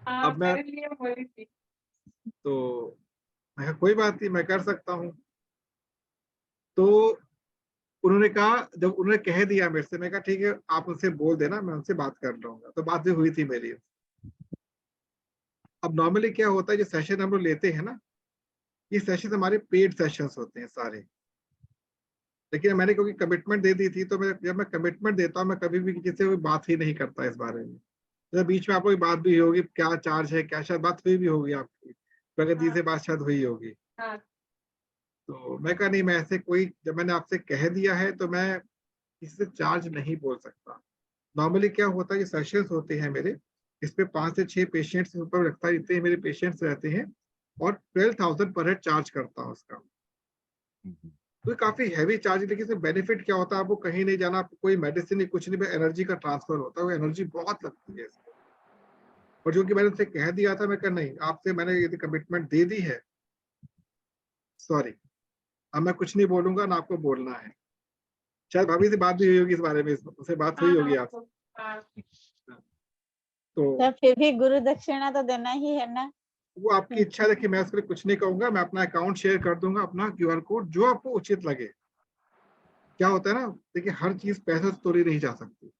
हाँ, अब मैं मेरे लिए बोली थी। तो मैं कहा, कोई बात नहीं, मैं कर सकता हूँ। तो उन्होंने कहा, जब उन्होंने कह दिया मेरे से, मैं कहा ठीक है, आप उनसे बोल देना, मैं उनसे बात कर लूंगा। तो बात भी हुई थी मेरी। अब नॉर्मली क्या होता है, जो सेशन हम लोग लेते हैं ना, ये सेशन हमारे पेड सेशंस होते हैं सारे। लेकिन मैंने क्योंकि कमिटमेंट दे दी थी, तो मैं जब मैं कमिटमेंट देता हूँ, मैं कभी भी किसी से कोई बात ही नहीं करता इस बारे में। तो बीच में आपको बात भी होगी, क्या चार्ज है क्या, शायद बात हुई भी होगी आपकी, प्रगति से बात शायद हुई होगी। हाँ, तो मैं कहा नहीं, मैं ऐसे कोई, जब मैंने आपसे कह दिया है तो मैं किसी से चार्ज नहीं बोल सकता। नॉर्मली क्या होता है, ये सेशंस होते हैं मेरे, इस पे 5 से 6 पेशेंट्स ऊपर रखता है, इतने मेरे पेशेंट्स रहते हैं, और 12,000 पर हेड चार्ज करता हूँ उसका। हैं। तो काफी हैवी चार्ज है, लेकिन इसमें बेनिफिट क्या होता है, आपको कहीं नहीं जाना, आपको कोई मेडिसिन नहीं, कुछ नहीं, एनर्जी का ट्रांसफर होता है, वो एनर्जी बहुत लगती है इसमें। और जो कि मैंने उनसे कह दिया था, मैं कहा नहीं, आपसे मैंने यदि कमिटमेंट दे दी है, सॉरी, अब मैं कुछ नहीं बोलूंगा ना आपको बोलना है। शायद भाभी से बात भी हुई होगी इस बारे में, उससे बात हुई होगी आपसे। हाँ, तो सर फिर भी गुरु दक्षिणा तो देना ही है ना। वो आपकी इच्छा है कि मैं उसके लिए कुछ नहीं कहूंगा, मैं अपना अकाउंट शेयर कर दूंगा, अपना QR कोड, जो आपको उचित लगे। क्या होता है ना, देखिए हर चीज पैसे से तोड़ी नहीं जा सकती,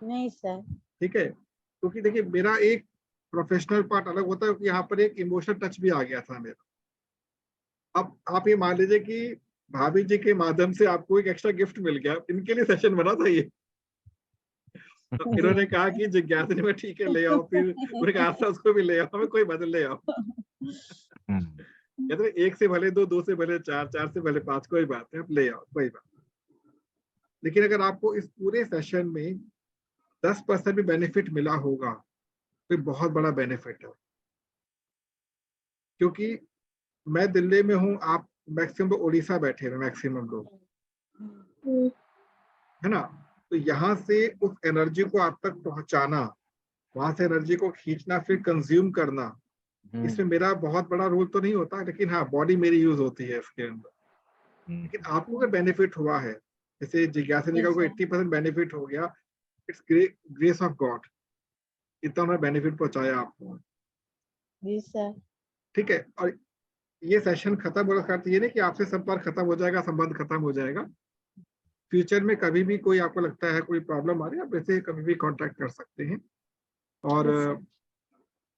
नहीं सर। ठीक है। क्योंकि देखिए मेरा एक प्रोफेशनल पार्ट अलग होता है, क्योंकि यहाँ पर एक इमोशनल टच भी आ गया था मेरा। अब आप ये मान लीजिए कि भाभी जी के माध्यम से आपको एक एक्स्ट्रा गिफ्ट मिल गया, इनके लिए सेशन बना था ये। तो इन्होंने कहा कि जिज्ञासा में ठीक है ले आओ, फिर उन्होंने कहा था उसको भी ले आओ, हमें कोई बदल ले आओ। कहते हैं, 1 से भले 2, 2 से भले 4, 4 से भले 5, कोई बात नहीं, आप ले आओ, कोई बात नहीं। लेकिन अगर आपको इस पूरे सेशन में 10% भी बेनिफिट मिला होगा, तो बहुत बड़ा बेनिफिट है। क्योंकि मैं दिल्ली में हूँ, आप मैक्सिमम लोग उड़ीसा बैठे हैं, मैक्सिमम लोग, है ना। तो यहाँ से उस एनर्जी को आप तक पहुंचाना, वहां से एनर्जी को खींचना, फिर कंज्यूम करना, इसमें मेरा बहुत बड़ा रोल तो नहीं होता, लेकिन हाँ, बॉडी मेरी यूज होती है इसके अंदर। लेकिन आपको अगर बेनिफिट हुआ है, जैसे जिज्ञासा जी का कोई 80% बेनिफिट हो गया, इट्स ग्रेस ऑफ गॉड, इतना उन्होंने बेनिफिट पहुंचाया आपको, जी सर। ठीक है। और ये सेशन खत्म होने का अर्थ ये नहीं कि आपसे संपर्क खत्म हो जाएगा, संबंध खत्म हो जाएगा। फ्यूचर में कभी भी कोई आपको लगता है कोई प्रॉब्लम आ रही है, आप ऐसे कभी भी कांटेक्ट कर सकते हैं। और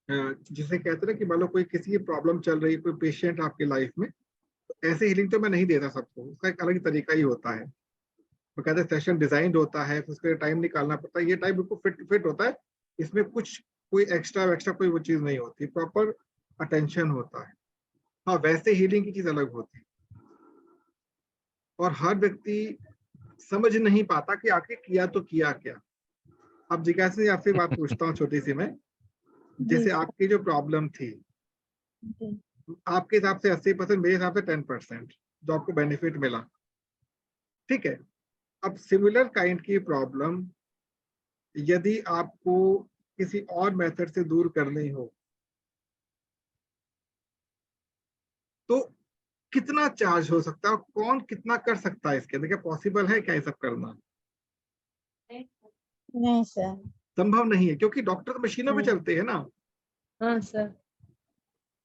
जिसे कहते हैं ना कि मान लो कोई किसी की प्रॉब्लम चल रही है, कोई पेशेंट आपकी लाइफ में, तो ऐसे हीलिंग तो मैं नहीं देता सबको, उसका एक अलग तरीका ही होता है। वो कहते हैं सेशन डिजाइंड होता है, उसके लिए टाइम निकालना पड़ता है, ये टाइम बिल्कुल फिट होता है, इसमें कुछ कोई एक्स्ट्रा कोई वो चीज नहीं होती, प्रॉपर अटेंशन होता है। हाँ, वैसे हीलिंग की चीज अलग होती है, और हर व्यक्ति समझ नहीं पाता कि आखिर किया तो किया क्या। अब जिज्ञासा से आपसे बात पूछता हूँ छोटी सी मैं, जैसे आपकी जो प्रॉब्लम थी, आपके हिसाब से 80%, मेरे हिसाब से 10% जो आपको बेनिफिट मिला, ठीक है। अब सिमिलर काइंड की प्रॉब्लम यदि आपको किसी और मेथड से दूर करनी हो, तो कितना चार्ज हो सकता है, और कौन कितना कर सकता है, इसके अंदर क्या पॉसिबल है क्या ये सब करना? नहीं सर। संभव नहीं है, क्योंकि डॉक्टर तो मशीनों पे चलते हैं ना। हाँ सर।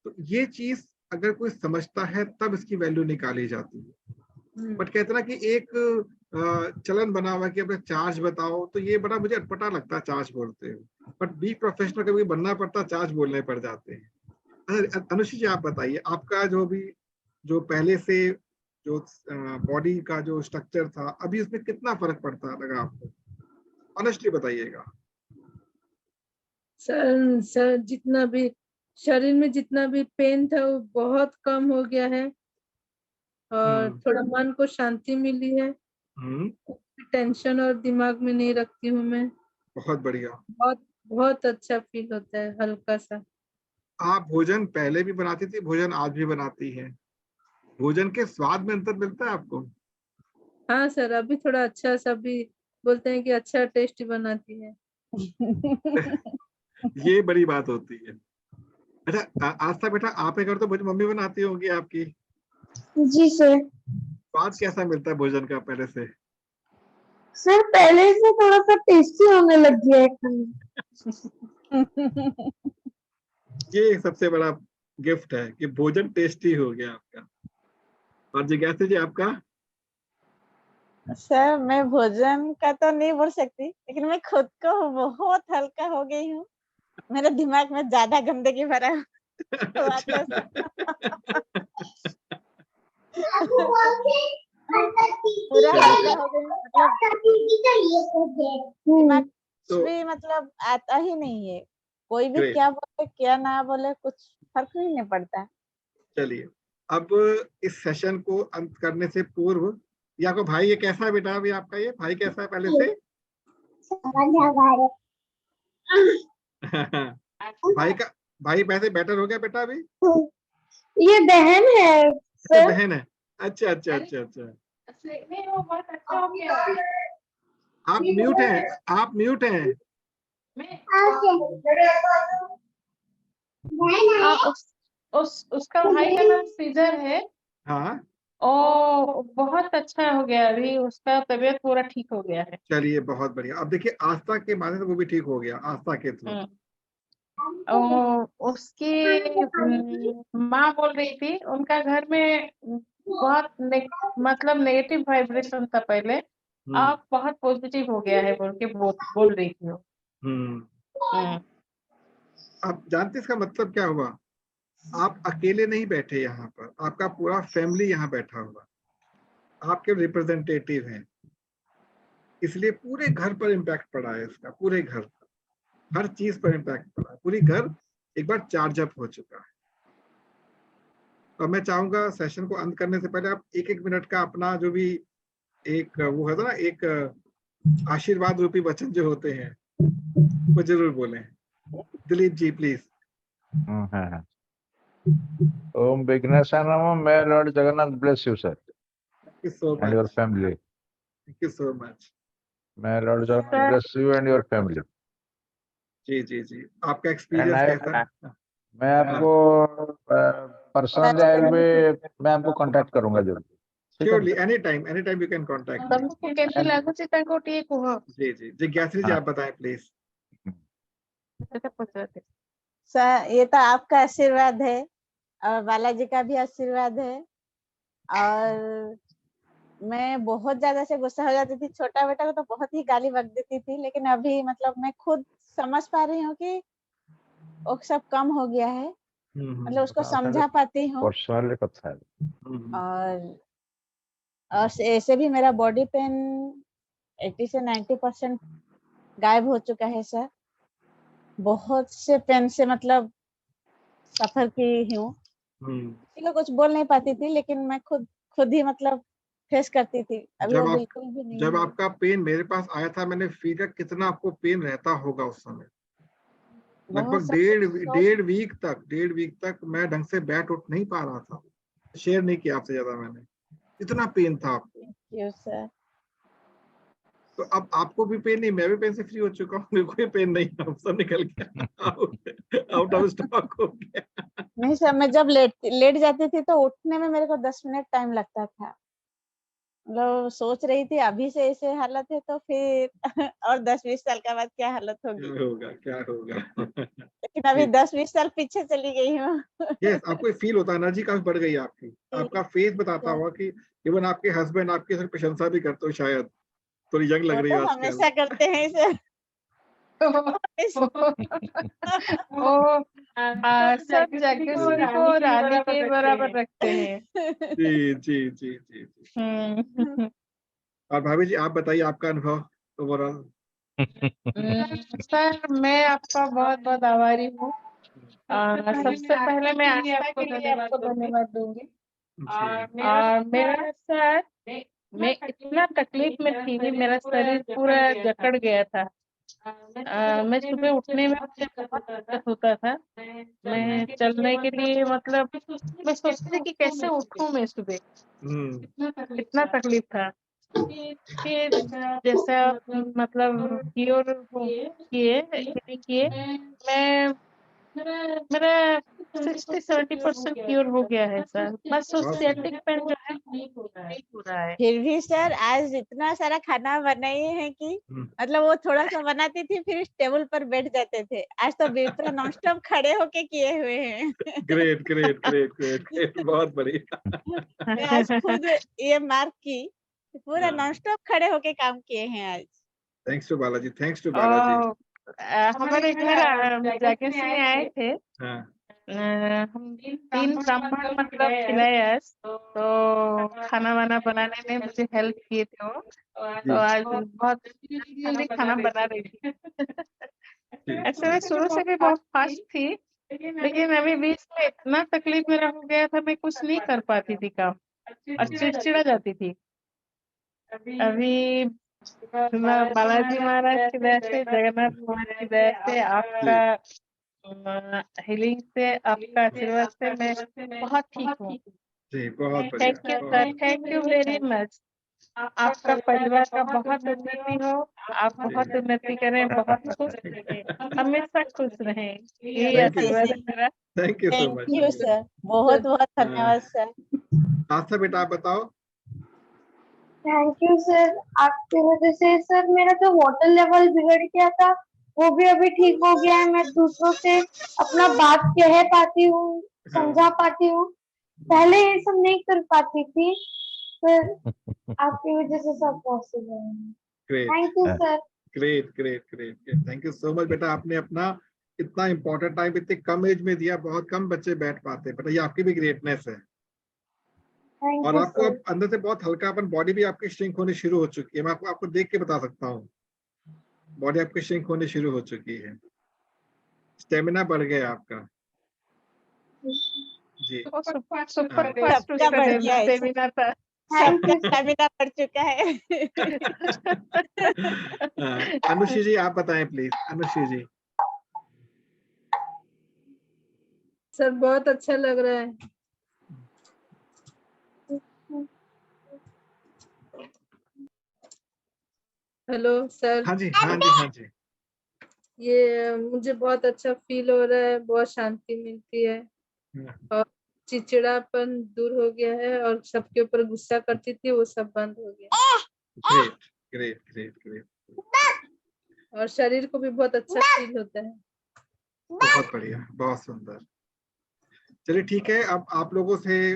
तो ये चीज अगर कोई समझता है तब इसकी वैल्यू निकाली जाती है। बट कहते ना कि एक चलन बना हुआ कि अपने चार्ज बताओ, तो ये बड़ा मुझे अटपटा लगता है चार्ज बोलते हो, बट बी प्रोफेशनल कभी बनना पड़ता, चार्ज बोलने पड़ जाते हैं। अच्छा, अनुषी जी आप बताइए, आपका जो पहले से जो बॉडी का जो स्ट्रक्चर था, अभी उसमें कितना फर्क पड़ता लगा आपको? ऑनेस्टली बताइएगा। सर जितना भी शरीर में जितना भी पेन था वो बहुत कम हो गया है और थोड़ा मन को शांति मिली है। टेंशन और दिमाग में नहीं रखती हूँ मैं। बहुत बढ़िया। बहुत बहुत अच्छा फील होता है, हल्का सा। आप भोजन पहले भी बनाती थी, भोजन आज भी बनाती है, भोजन के स्वाद में अंतर मिलता है आपको? हाँ सर, अभी थोड़ा अच्छा, सभी बोलते हैं कि अच्छा टेस्टी बनाती है। ये बड़ी बात होती है। अच्छा, आज तक बेटा आपके घर तो भोजन मम्मी बनाती होंगी आपकी? जी सर। स्वाद कैसा मिलता है भोजन का पहले से? सर पहले से थोड़ा सा टेस्टी होने लग गया है खाना। ये सबसे बड़ा गिफ्ट है कि भोजन टेस्टी हो गया आपका। और जिज्ञासा जी आपका? सर मैं भोजन का तो नहीं बोल सकती, लेकिन मैं खुद को बहुत हल्का हो गई हूँ। मेरे दिमाग में ज्यादा गंदगी भरा हुआ था। पूरा हल्का हो गई, मतलब कुछ भी मतलब आता ही नहीं है। कोई भी Great. क्या बोले क्या ना बोले, कुछ फर्क ही नहीं पड़ता। चलिए, अब इस सेशन को अंत करने से पूर्व, ये आपका भाई ये कैसा है बेटा? अभी आपका ये भाई कैसा है पहले से? भाई पैसे बेटर हो गया बेटा अभी? ये बहन है अच्छा, सर। बहन है। अच्छा अच्छा अच्छा अच्छा। नहीं वो बहुत अच्छा हो गया अभी। आप म्यूट हैं, आप म्यूट हैं। मैं हाँ, उसका भाई का नाम सीजर है। हाँ, ओ बहुत अच्छा हो गया, अभी उसका तबीयत पूरा ठीक हो गया है। चलिए बहुत बढ़िया। अब देखिए आस्था के माध्यम से वो भी ठीक हो गया, आस्था के थ्रू। उसकी माँ बोल रही थी उनका घर में बहुत मतलब नेगेटिव वाइब्रेशन था पहले, अब बहुत पॉजिटिव हो गया है बोल के बोल रही थी वो। आप जानते इसका मतलब क्या हुआ? आप अकेले नहीं बैठे यहाँ पर, आपका पूरा फैमिली यहाँ बैठा हुआ, आपके रिप्रेजेंटेटिव हैं, इसलिए पूरे घर पर इम्पैक्ट पड़ा है इसका, पूरे घर पर, हर चीज पर इम्पैक्ट पड़ा है, पूरी घर एक बार चार्ज अप हो चुका है। और मैं चाहूंगा सेशन को अंत करने से पहले आप एक एक मिनट का अपना जो भी एक वो है ना, एक आशीर्वाद रूपी वचन जो होते हैं वो जरूर बोलें। दिलीप जी प्लीज। ओम विघ्नेशाय नमः। May Lord Jagannath bless you, sir, thank you so and your much, family. Thank you so much. May Lord Jagannath bless you and your family. जी जी जी, आपका And एक्सपीरियंस कैसा है? मैं आपको पर्सनली मैं आपको कांटेक्ट करूंगा जरूर। Surely, any time you can contact me. तमको कैसे लागुची ताको टिके कुह जी जी, जिज्ञासा जी हाँ। आप बताएं प्लीज। ऐसा पूछते। सर ये तो आपका आशीर्वाद है और बालाजी का भी आशीर्वाद है। और मैं बहुत ज्यादा से गुस्सा हो जाती थी, छोटा बेटा को तो बहुत ही गाली बक देती थी, लेकिन अभी मतलब मैं खुद समझ पा रही हूँ कि वो सब कम हो गया है, मतलब उसको समझा पाती हूँ। पर्सनली कथा है। और ऐसे भी मेरा बॉडी पेन 80 से 90% गायब हो चुका है सर। बहुत से पेन से मतलब सफर की हूँ, किसी को कुछ बोल नहीं पाती थी, लेकिन मैं खुद ही मतलब फेस करती थी। अभी वो बिल्कुल भी नहीं जब है। आपका पेन मेरे पास आया था, मैंने फील किया कितना आपको पेन रहता होगा उस समय। लगभग डेढ़ वीक तक मैं ढंग से बैठ उठ नहीं पा रहा था। शेयर नहीं किया आपसे ज्यादा मैंने, इतना पेन था आपको। सर तो अब आपको भी पेन नहीं, मैं भी पेन से फ्री हो चुका हूँ, मेरे को भी पेन नहीं है, सब निकल गया, आउट ऑफ स्टॉक हो गया। नहीं सर, मैं जब लेट जाती थी तो उठने में मेरे को 10 मिनट टाइम लगता था। मतलब सोच रही थी अभी से ऐसे हालत है तो फिर और 10-20 साल के बाद क्या हालत होगी। क्या होगा, क्या होगा। लेकिन अभी 10-20 साल पीछे चली गई हूँ। यस, आपको फील होता है, एनर्जी काफी बढ़ गई है आपकी। आपका फेस बताता हुआ कि इवन आपके हस्बैंड आपकी सिर्फ प्रशंसा भी करते हो, शायद थोड़ी यंग लग वो रही है तो आजकल। हमेशा करते हैं इसे। सब जगह को रानी के बराबर रखते हैं। जी जी जी जी जी। और भाभी जी, आप बताइए आपका अनुभव ओवरऑल। सर मैं आपका बहुत बहुत आभारी हूँ। सबसे पहले मैं आस्था के लिए आपको धन्यवाद दूंगी। और मेरा सर, मैं इतना तकलीफ में थी, मेरा शरीर पूरा जकड़ गया था। मैं सुबह उठने में मुझे बहुत दिक्कत होता था। मैं चलने के लिए मतलब मैं सोचती थी कि कैसे उठूं मैं सुबह, इतना तकलीफ था। फिर जैसा मतलब क्योर किए मैं मेरा 60-70% क्योर हो गया है सर। बस सोसिएटिक पेन जो है ठीक हो रहा है। फिर भी सर आज इतना सारा खाना बनाए हैं कि मतलब वो थोड़ा सा बनाती थी फिर टेबल पर बैठ जाते थे। आज तो पूरा नॉन स्टॉप खड़े होके किए हुए हैं। Great great great great great, बहुत बढ़िया। मैं आज खुद ये मार्क की पूरा नॉन स्टॉप खड़े होके काम किए हैं आज। Thanks to Balaji, thanks to Balaji. हमारे घर जाके से आए थे। हाँ हम 3 ब्राह्मण मतलब खिलाए आज, तो खाना वाना बनाने में मुझे हेल्प किए थे वो। तो आज बहुत जल्दी खाना बना रही थी। ऐसे मैं शुरू से भी बहुत फास्ट थी, लेकिन अभी बीच में इतना तकलीफ मेरा हो गया था, मैं कुछ नहीं कर पाती थी काम और चिड़चिड़ा जाती थी। अभी बालाजी महाराज की दया से, जगन्नाथ महाराज की दया से, आपका हीलिंग से, आपका आशीर्वाद से मैं बहुत ठीक हूँ। जी, बहुत बढ़िया। Thank you sir, thank you very much. आपका परिवार का बहुत उन्नति हो, आप बहुत उन्नति करें, बहुत खुश रहें, हमेशा खुश रहें, यही Thank you. आशीर्वाद है मेरा। Thank you so thank much. You sir, बहुत बहुत धन्यवाद सर। आस्था बेटा, आप बताओ। थैंक यू सर, आपकी वजह से सर मेरा जो वाटर लेवल बिगड़ गया था वो भी अभी ठीक हो गया है। मैं दूसरों से अपना बात कह पाती हूँ, समझा पाती हूँ। पहले ये सब नहीं कर पाती थी, पर आपकी वजह से सब पॉसिबल है। Great thank you sir. Great great great, thank you so much बेटा। आपने अपना इतना इम्पोर्टेंट टाइम इतने कम एज में दिया, बहुत कम बच्चे बैठ पाते हैं, बेटा ये आपकी भी ग्रेटनेस है। थैंक और यू आपको सर। अब अंदर से बहुत हल्कापन, बॉडी भी आपकी श्रिंक होनी शुरू हो चुकी है। मैं आपको देख के बता सकता हूँ, बॉडी आपकी श्रिंक होनी शुरू हो चुकी है, स्टेमिना बढ़ गया आपका। जी सुपर सबका बढ़ गया है, स्टेमिना था। सबका स्टेमिना बढ़ चुका है। अनुश्री जी, आप बताएं प्लीज। अनुश्री जी। सर बहुत अच्छा लग रहा है। Hello sir. हाँ जी हाँ जी हाँ जी। ये मुझे बहुत अच्छा फील हो रहा है, बहुत शांति मिलती है और चिड़चिड़ापन दूर हो गया है और सबके ऊपर गुस्सा करती थी वो सब बंद हो गया। Great great great great. और शरीर को भी बहुत अच्छा फील होता है। बहुत बढ़िया, बहुत सुंदर। चलिए ठीक है, अब आप लोगों से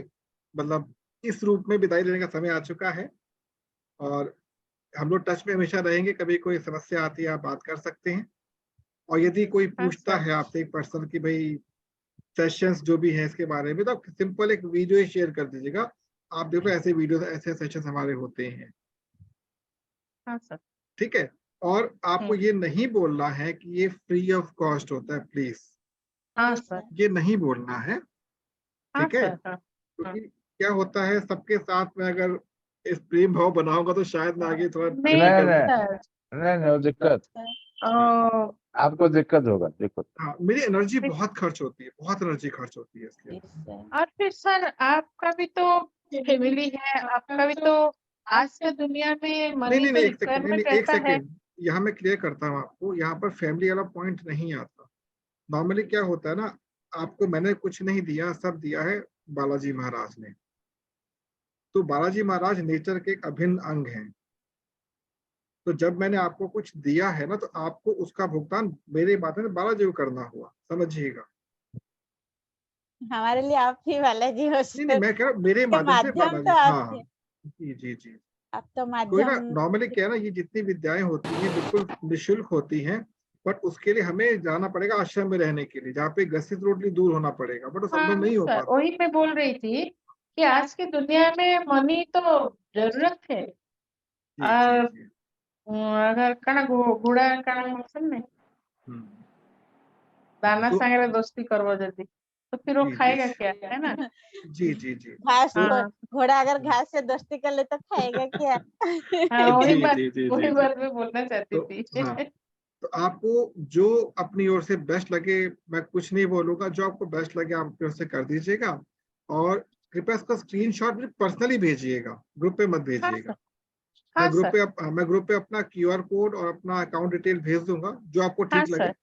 मतलब इस रूप में विदाई लेने का समय आ चुका है और हम लोग टच में हमेशा रहेंगे। कभी कोई समस्या आती है आप बात कर सकते हैं, और यदि कोई पूछता है आपसे एक पर्सन की भाई सेशंस जो भी है इसके बारे में, तो आप सिंपल एक वीडियो ही शेयर कर दीजिएगा। आप देखो ऐसे वीडियो, ऐसे सेशंस हमारे होते हैं। हाँ सर। ठीक है, और आपको ये नहीं बोलना है कि ये फ्री ऑफ कॉस्ट होता है, प्लीज। हाँ सर। ये नहीं बोलना है, ठीक है। क्योंकि क्या होता है, सबके साथ में अगर इस प्रेम भाव बनाऊंगा तो शायद मैं आगे थोड़ा नहीं वो दिक्कत, आपको दिक्कत होगा, दिक्कत। हाँ, मेरी एनर्जी बहुत खर्च होती है, बहुत एनर्जी खर्च होती है इसके लिए। और फिर सर आपका भी तो फैमिली है, आपका भी तो आज के दुनिया में मनी नहीं, का एक सेकंड, रिक्वायरमेंट एक रहता है। सेकंड, यहाँ मैं क्लियर करता हूँ आपको। यहाँ पर फैमिली वाला पॉइंट नहीं आता। नॉर्मली क्या होता है ना, आपको मैंने कुछ नहीं दिया, सब दिया है बालाजी महाराज ने। तो बालाजी महाराज नेचर के एक अभिन्न अंग हैं। तो जब मैंने आपको कुछ दिया है ना, तो आपको उसका भुगतान मेरे माध्यम से बालाजी को करना हुआ, समझिएगा। हमारे लिए आप ही बालाजी हो नहीं, मैं कह रहा हूँ मेरे इसके माध्यम से माध्यम बालाजी। तो आप हाँ, थे। जी जी जी। आप तो कोई ना, माध्यम नॉर्मली क्या है ना, ये जितनी विद्याएं होती हैं बिल्कुल निःशुल्क होती हैं, बट उसके लिए हमें जाना पड़ेगा आश्रम में रहने के लिए, जहाँ पे ग्रसित रोटली दूर होना पड़ेगा, बट वो संभव हाँ नहीं हो सर, पाता। वही मैं बोल रही थी कि आज की दुनिया में मनी तो जरूरत है। जी जी और जी। अगर कण घोड़ा कण मौसम में हम्म, दाना तो संगे दोस्ती करवा देती, तो फिर वो जी जी खाएगा क्या, है ना? जी जी जी घास तो हाँ घोड़ा अगर घास से दोस्ती कर ले तो खाएगा क्या? हाँ, वही जी बात जी जी वही जी जी। बात मैं बोलना चाहती तो थी। हाँ, तो आपको जो अपनी ओर से बेस्ट लगे, मैं कुछ नहीं बोलूंगा, जो आपको बेस्ट लगे आप अपनी ओर से कर दीजिएगा। और कृपया इसका स्क्रीनशॉट मुझे पर्सनली भेजिएगा, ग्रुप पे मत हाँ भेजिएगा। सर, हाँ सर, मैं ग्रुप पे अपना QR कोड और अपना अकाउंट डिटेल भेज दूंगा, जो आपको हाँ ठीक लगे। सर,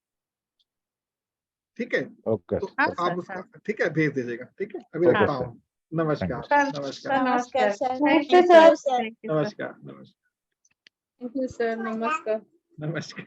ठीक है, ओके तो हाँ आप सर, उसका, हाँ ठीक है, भेज दीजिएगा। ठीक है, अभी ओके रखता सर। हूँ। नमस्कार सर, नमस्कार सर नमस्कार नमस्कार, सर। थैंक नमस्ते you sir. Sir, thank you sir. नमस्कार नमस्कार थैंक यू सर, नमस्कार। नमस्कार।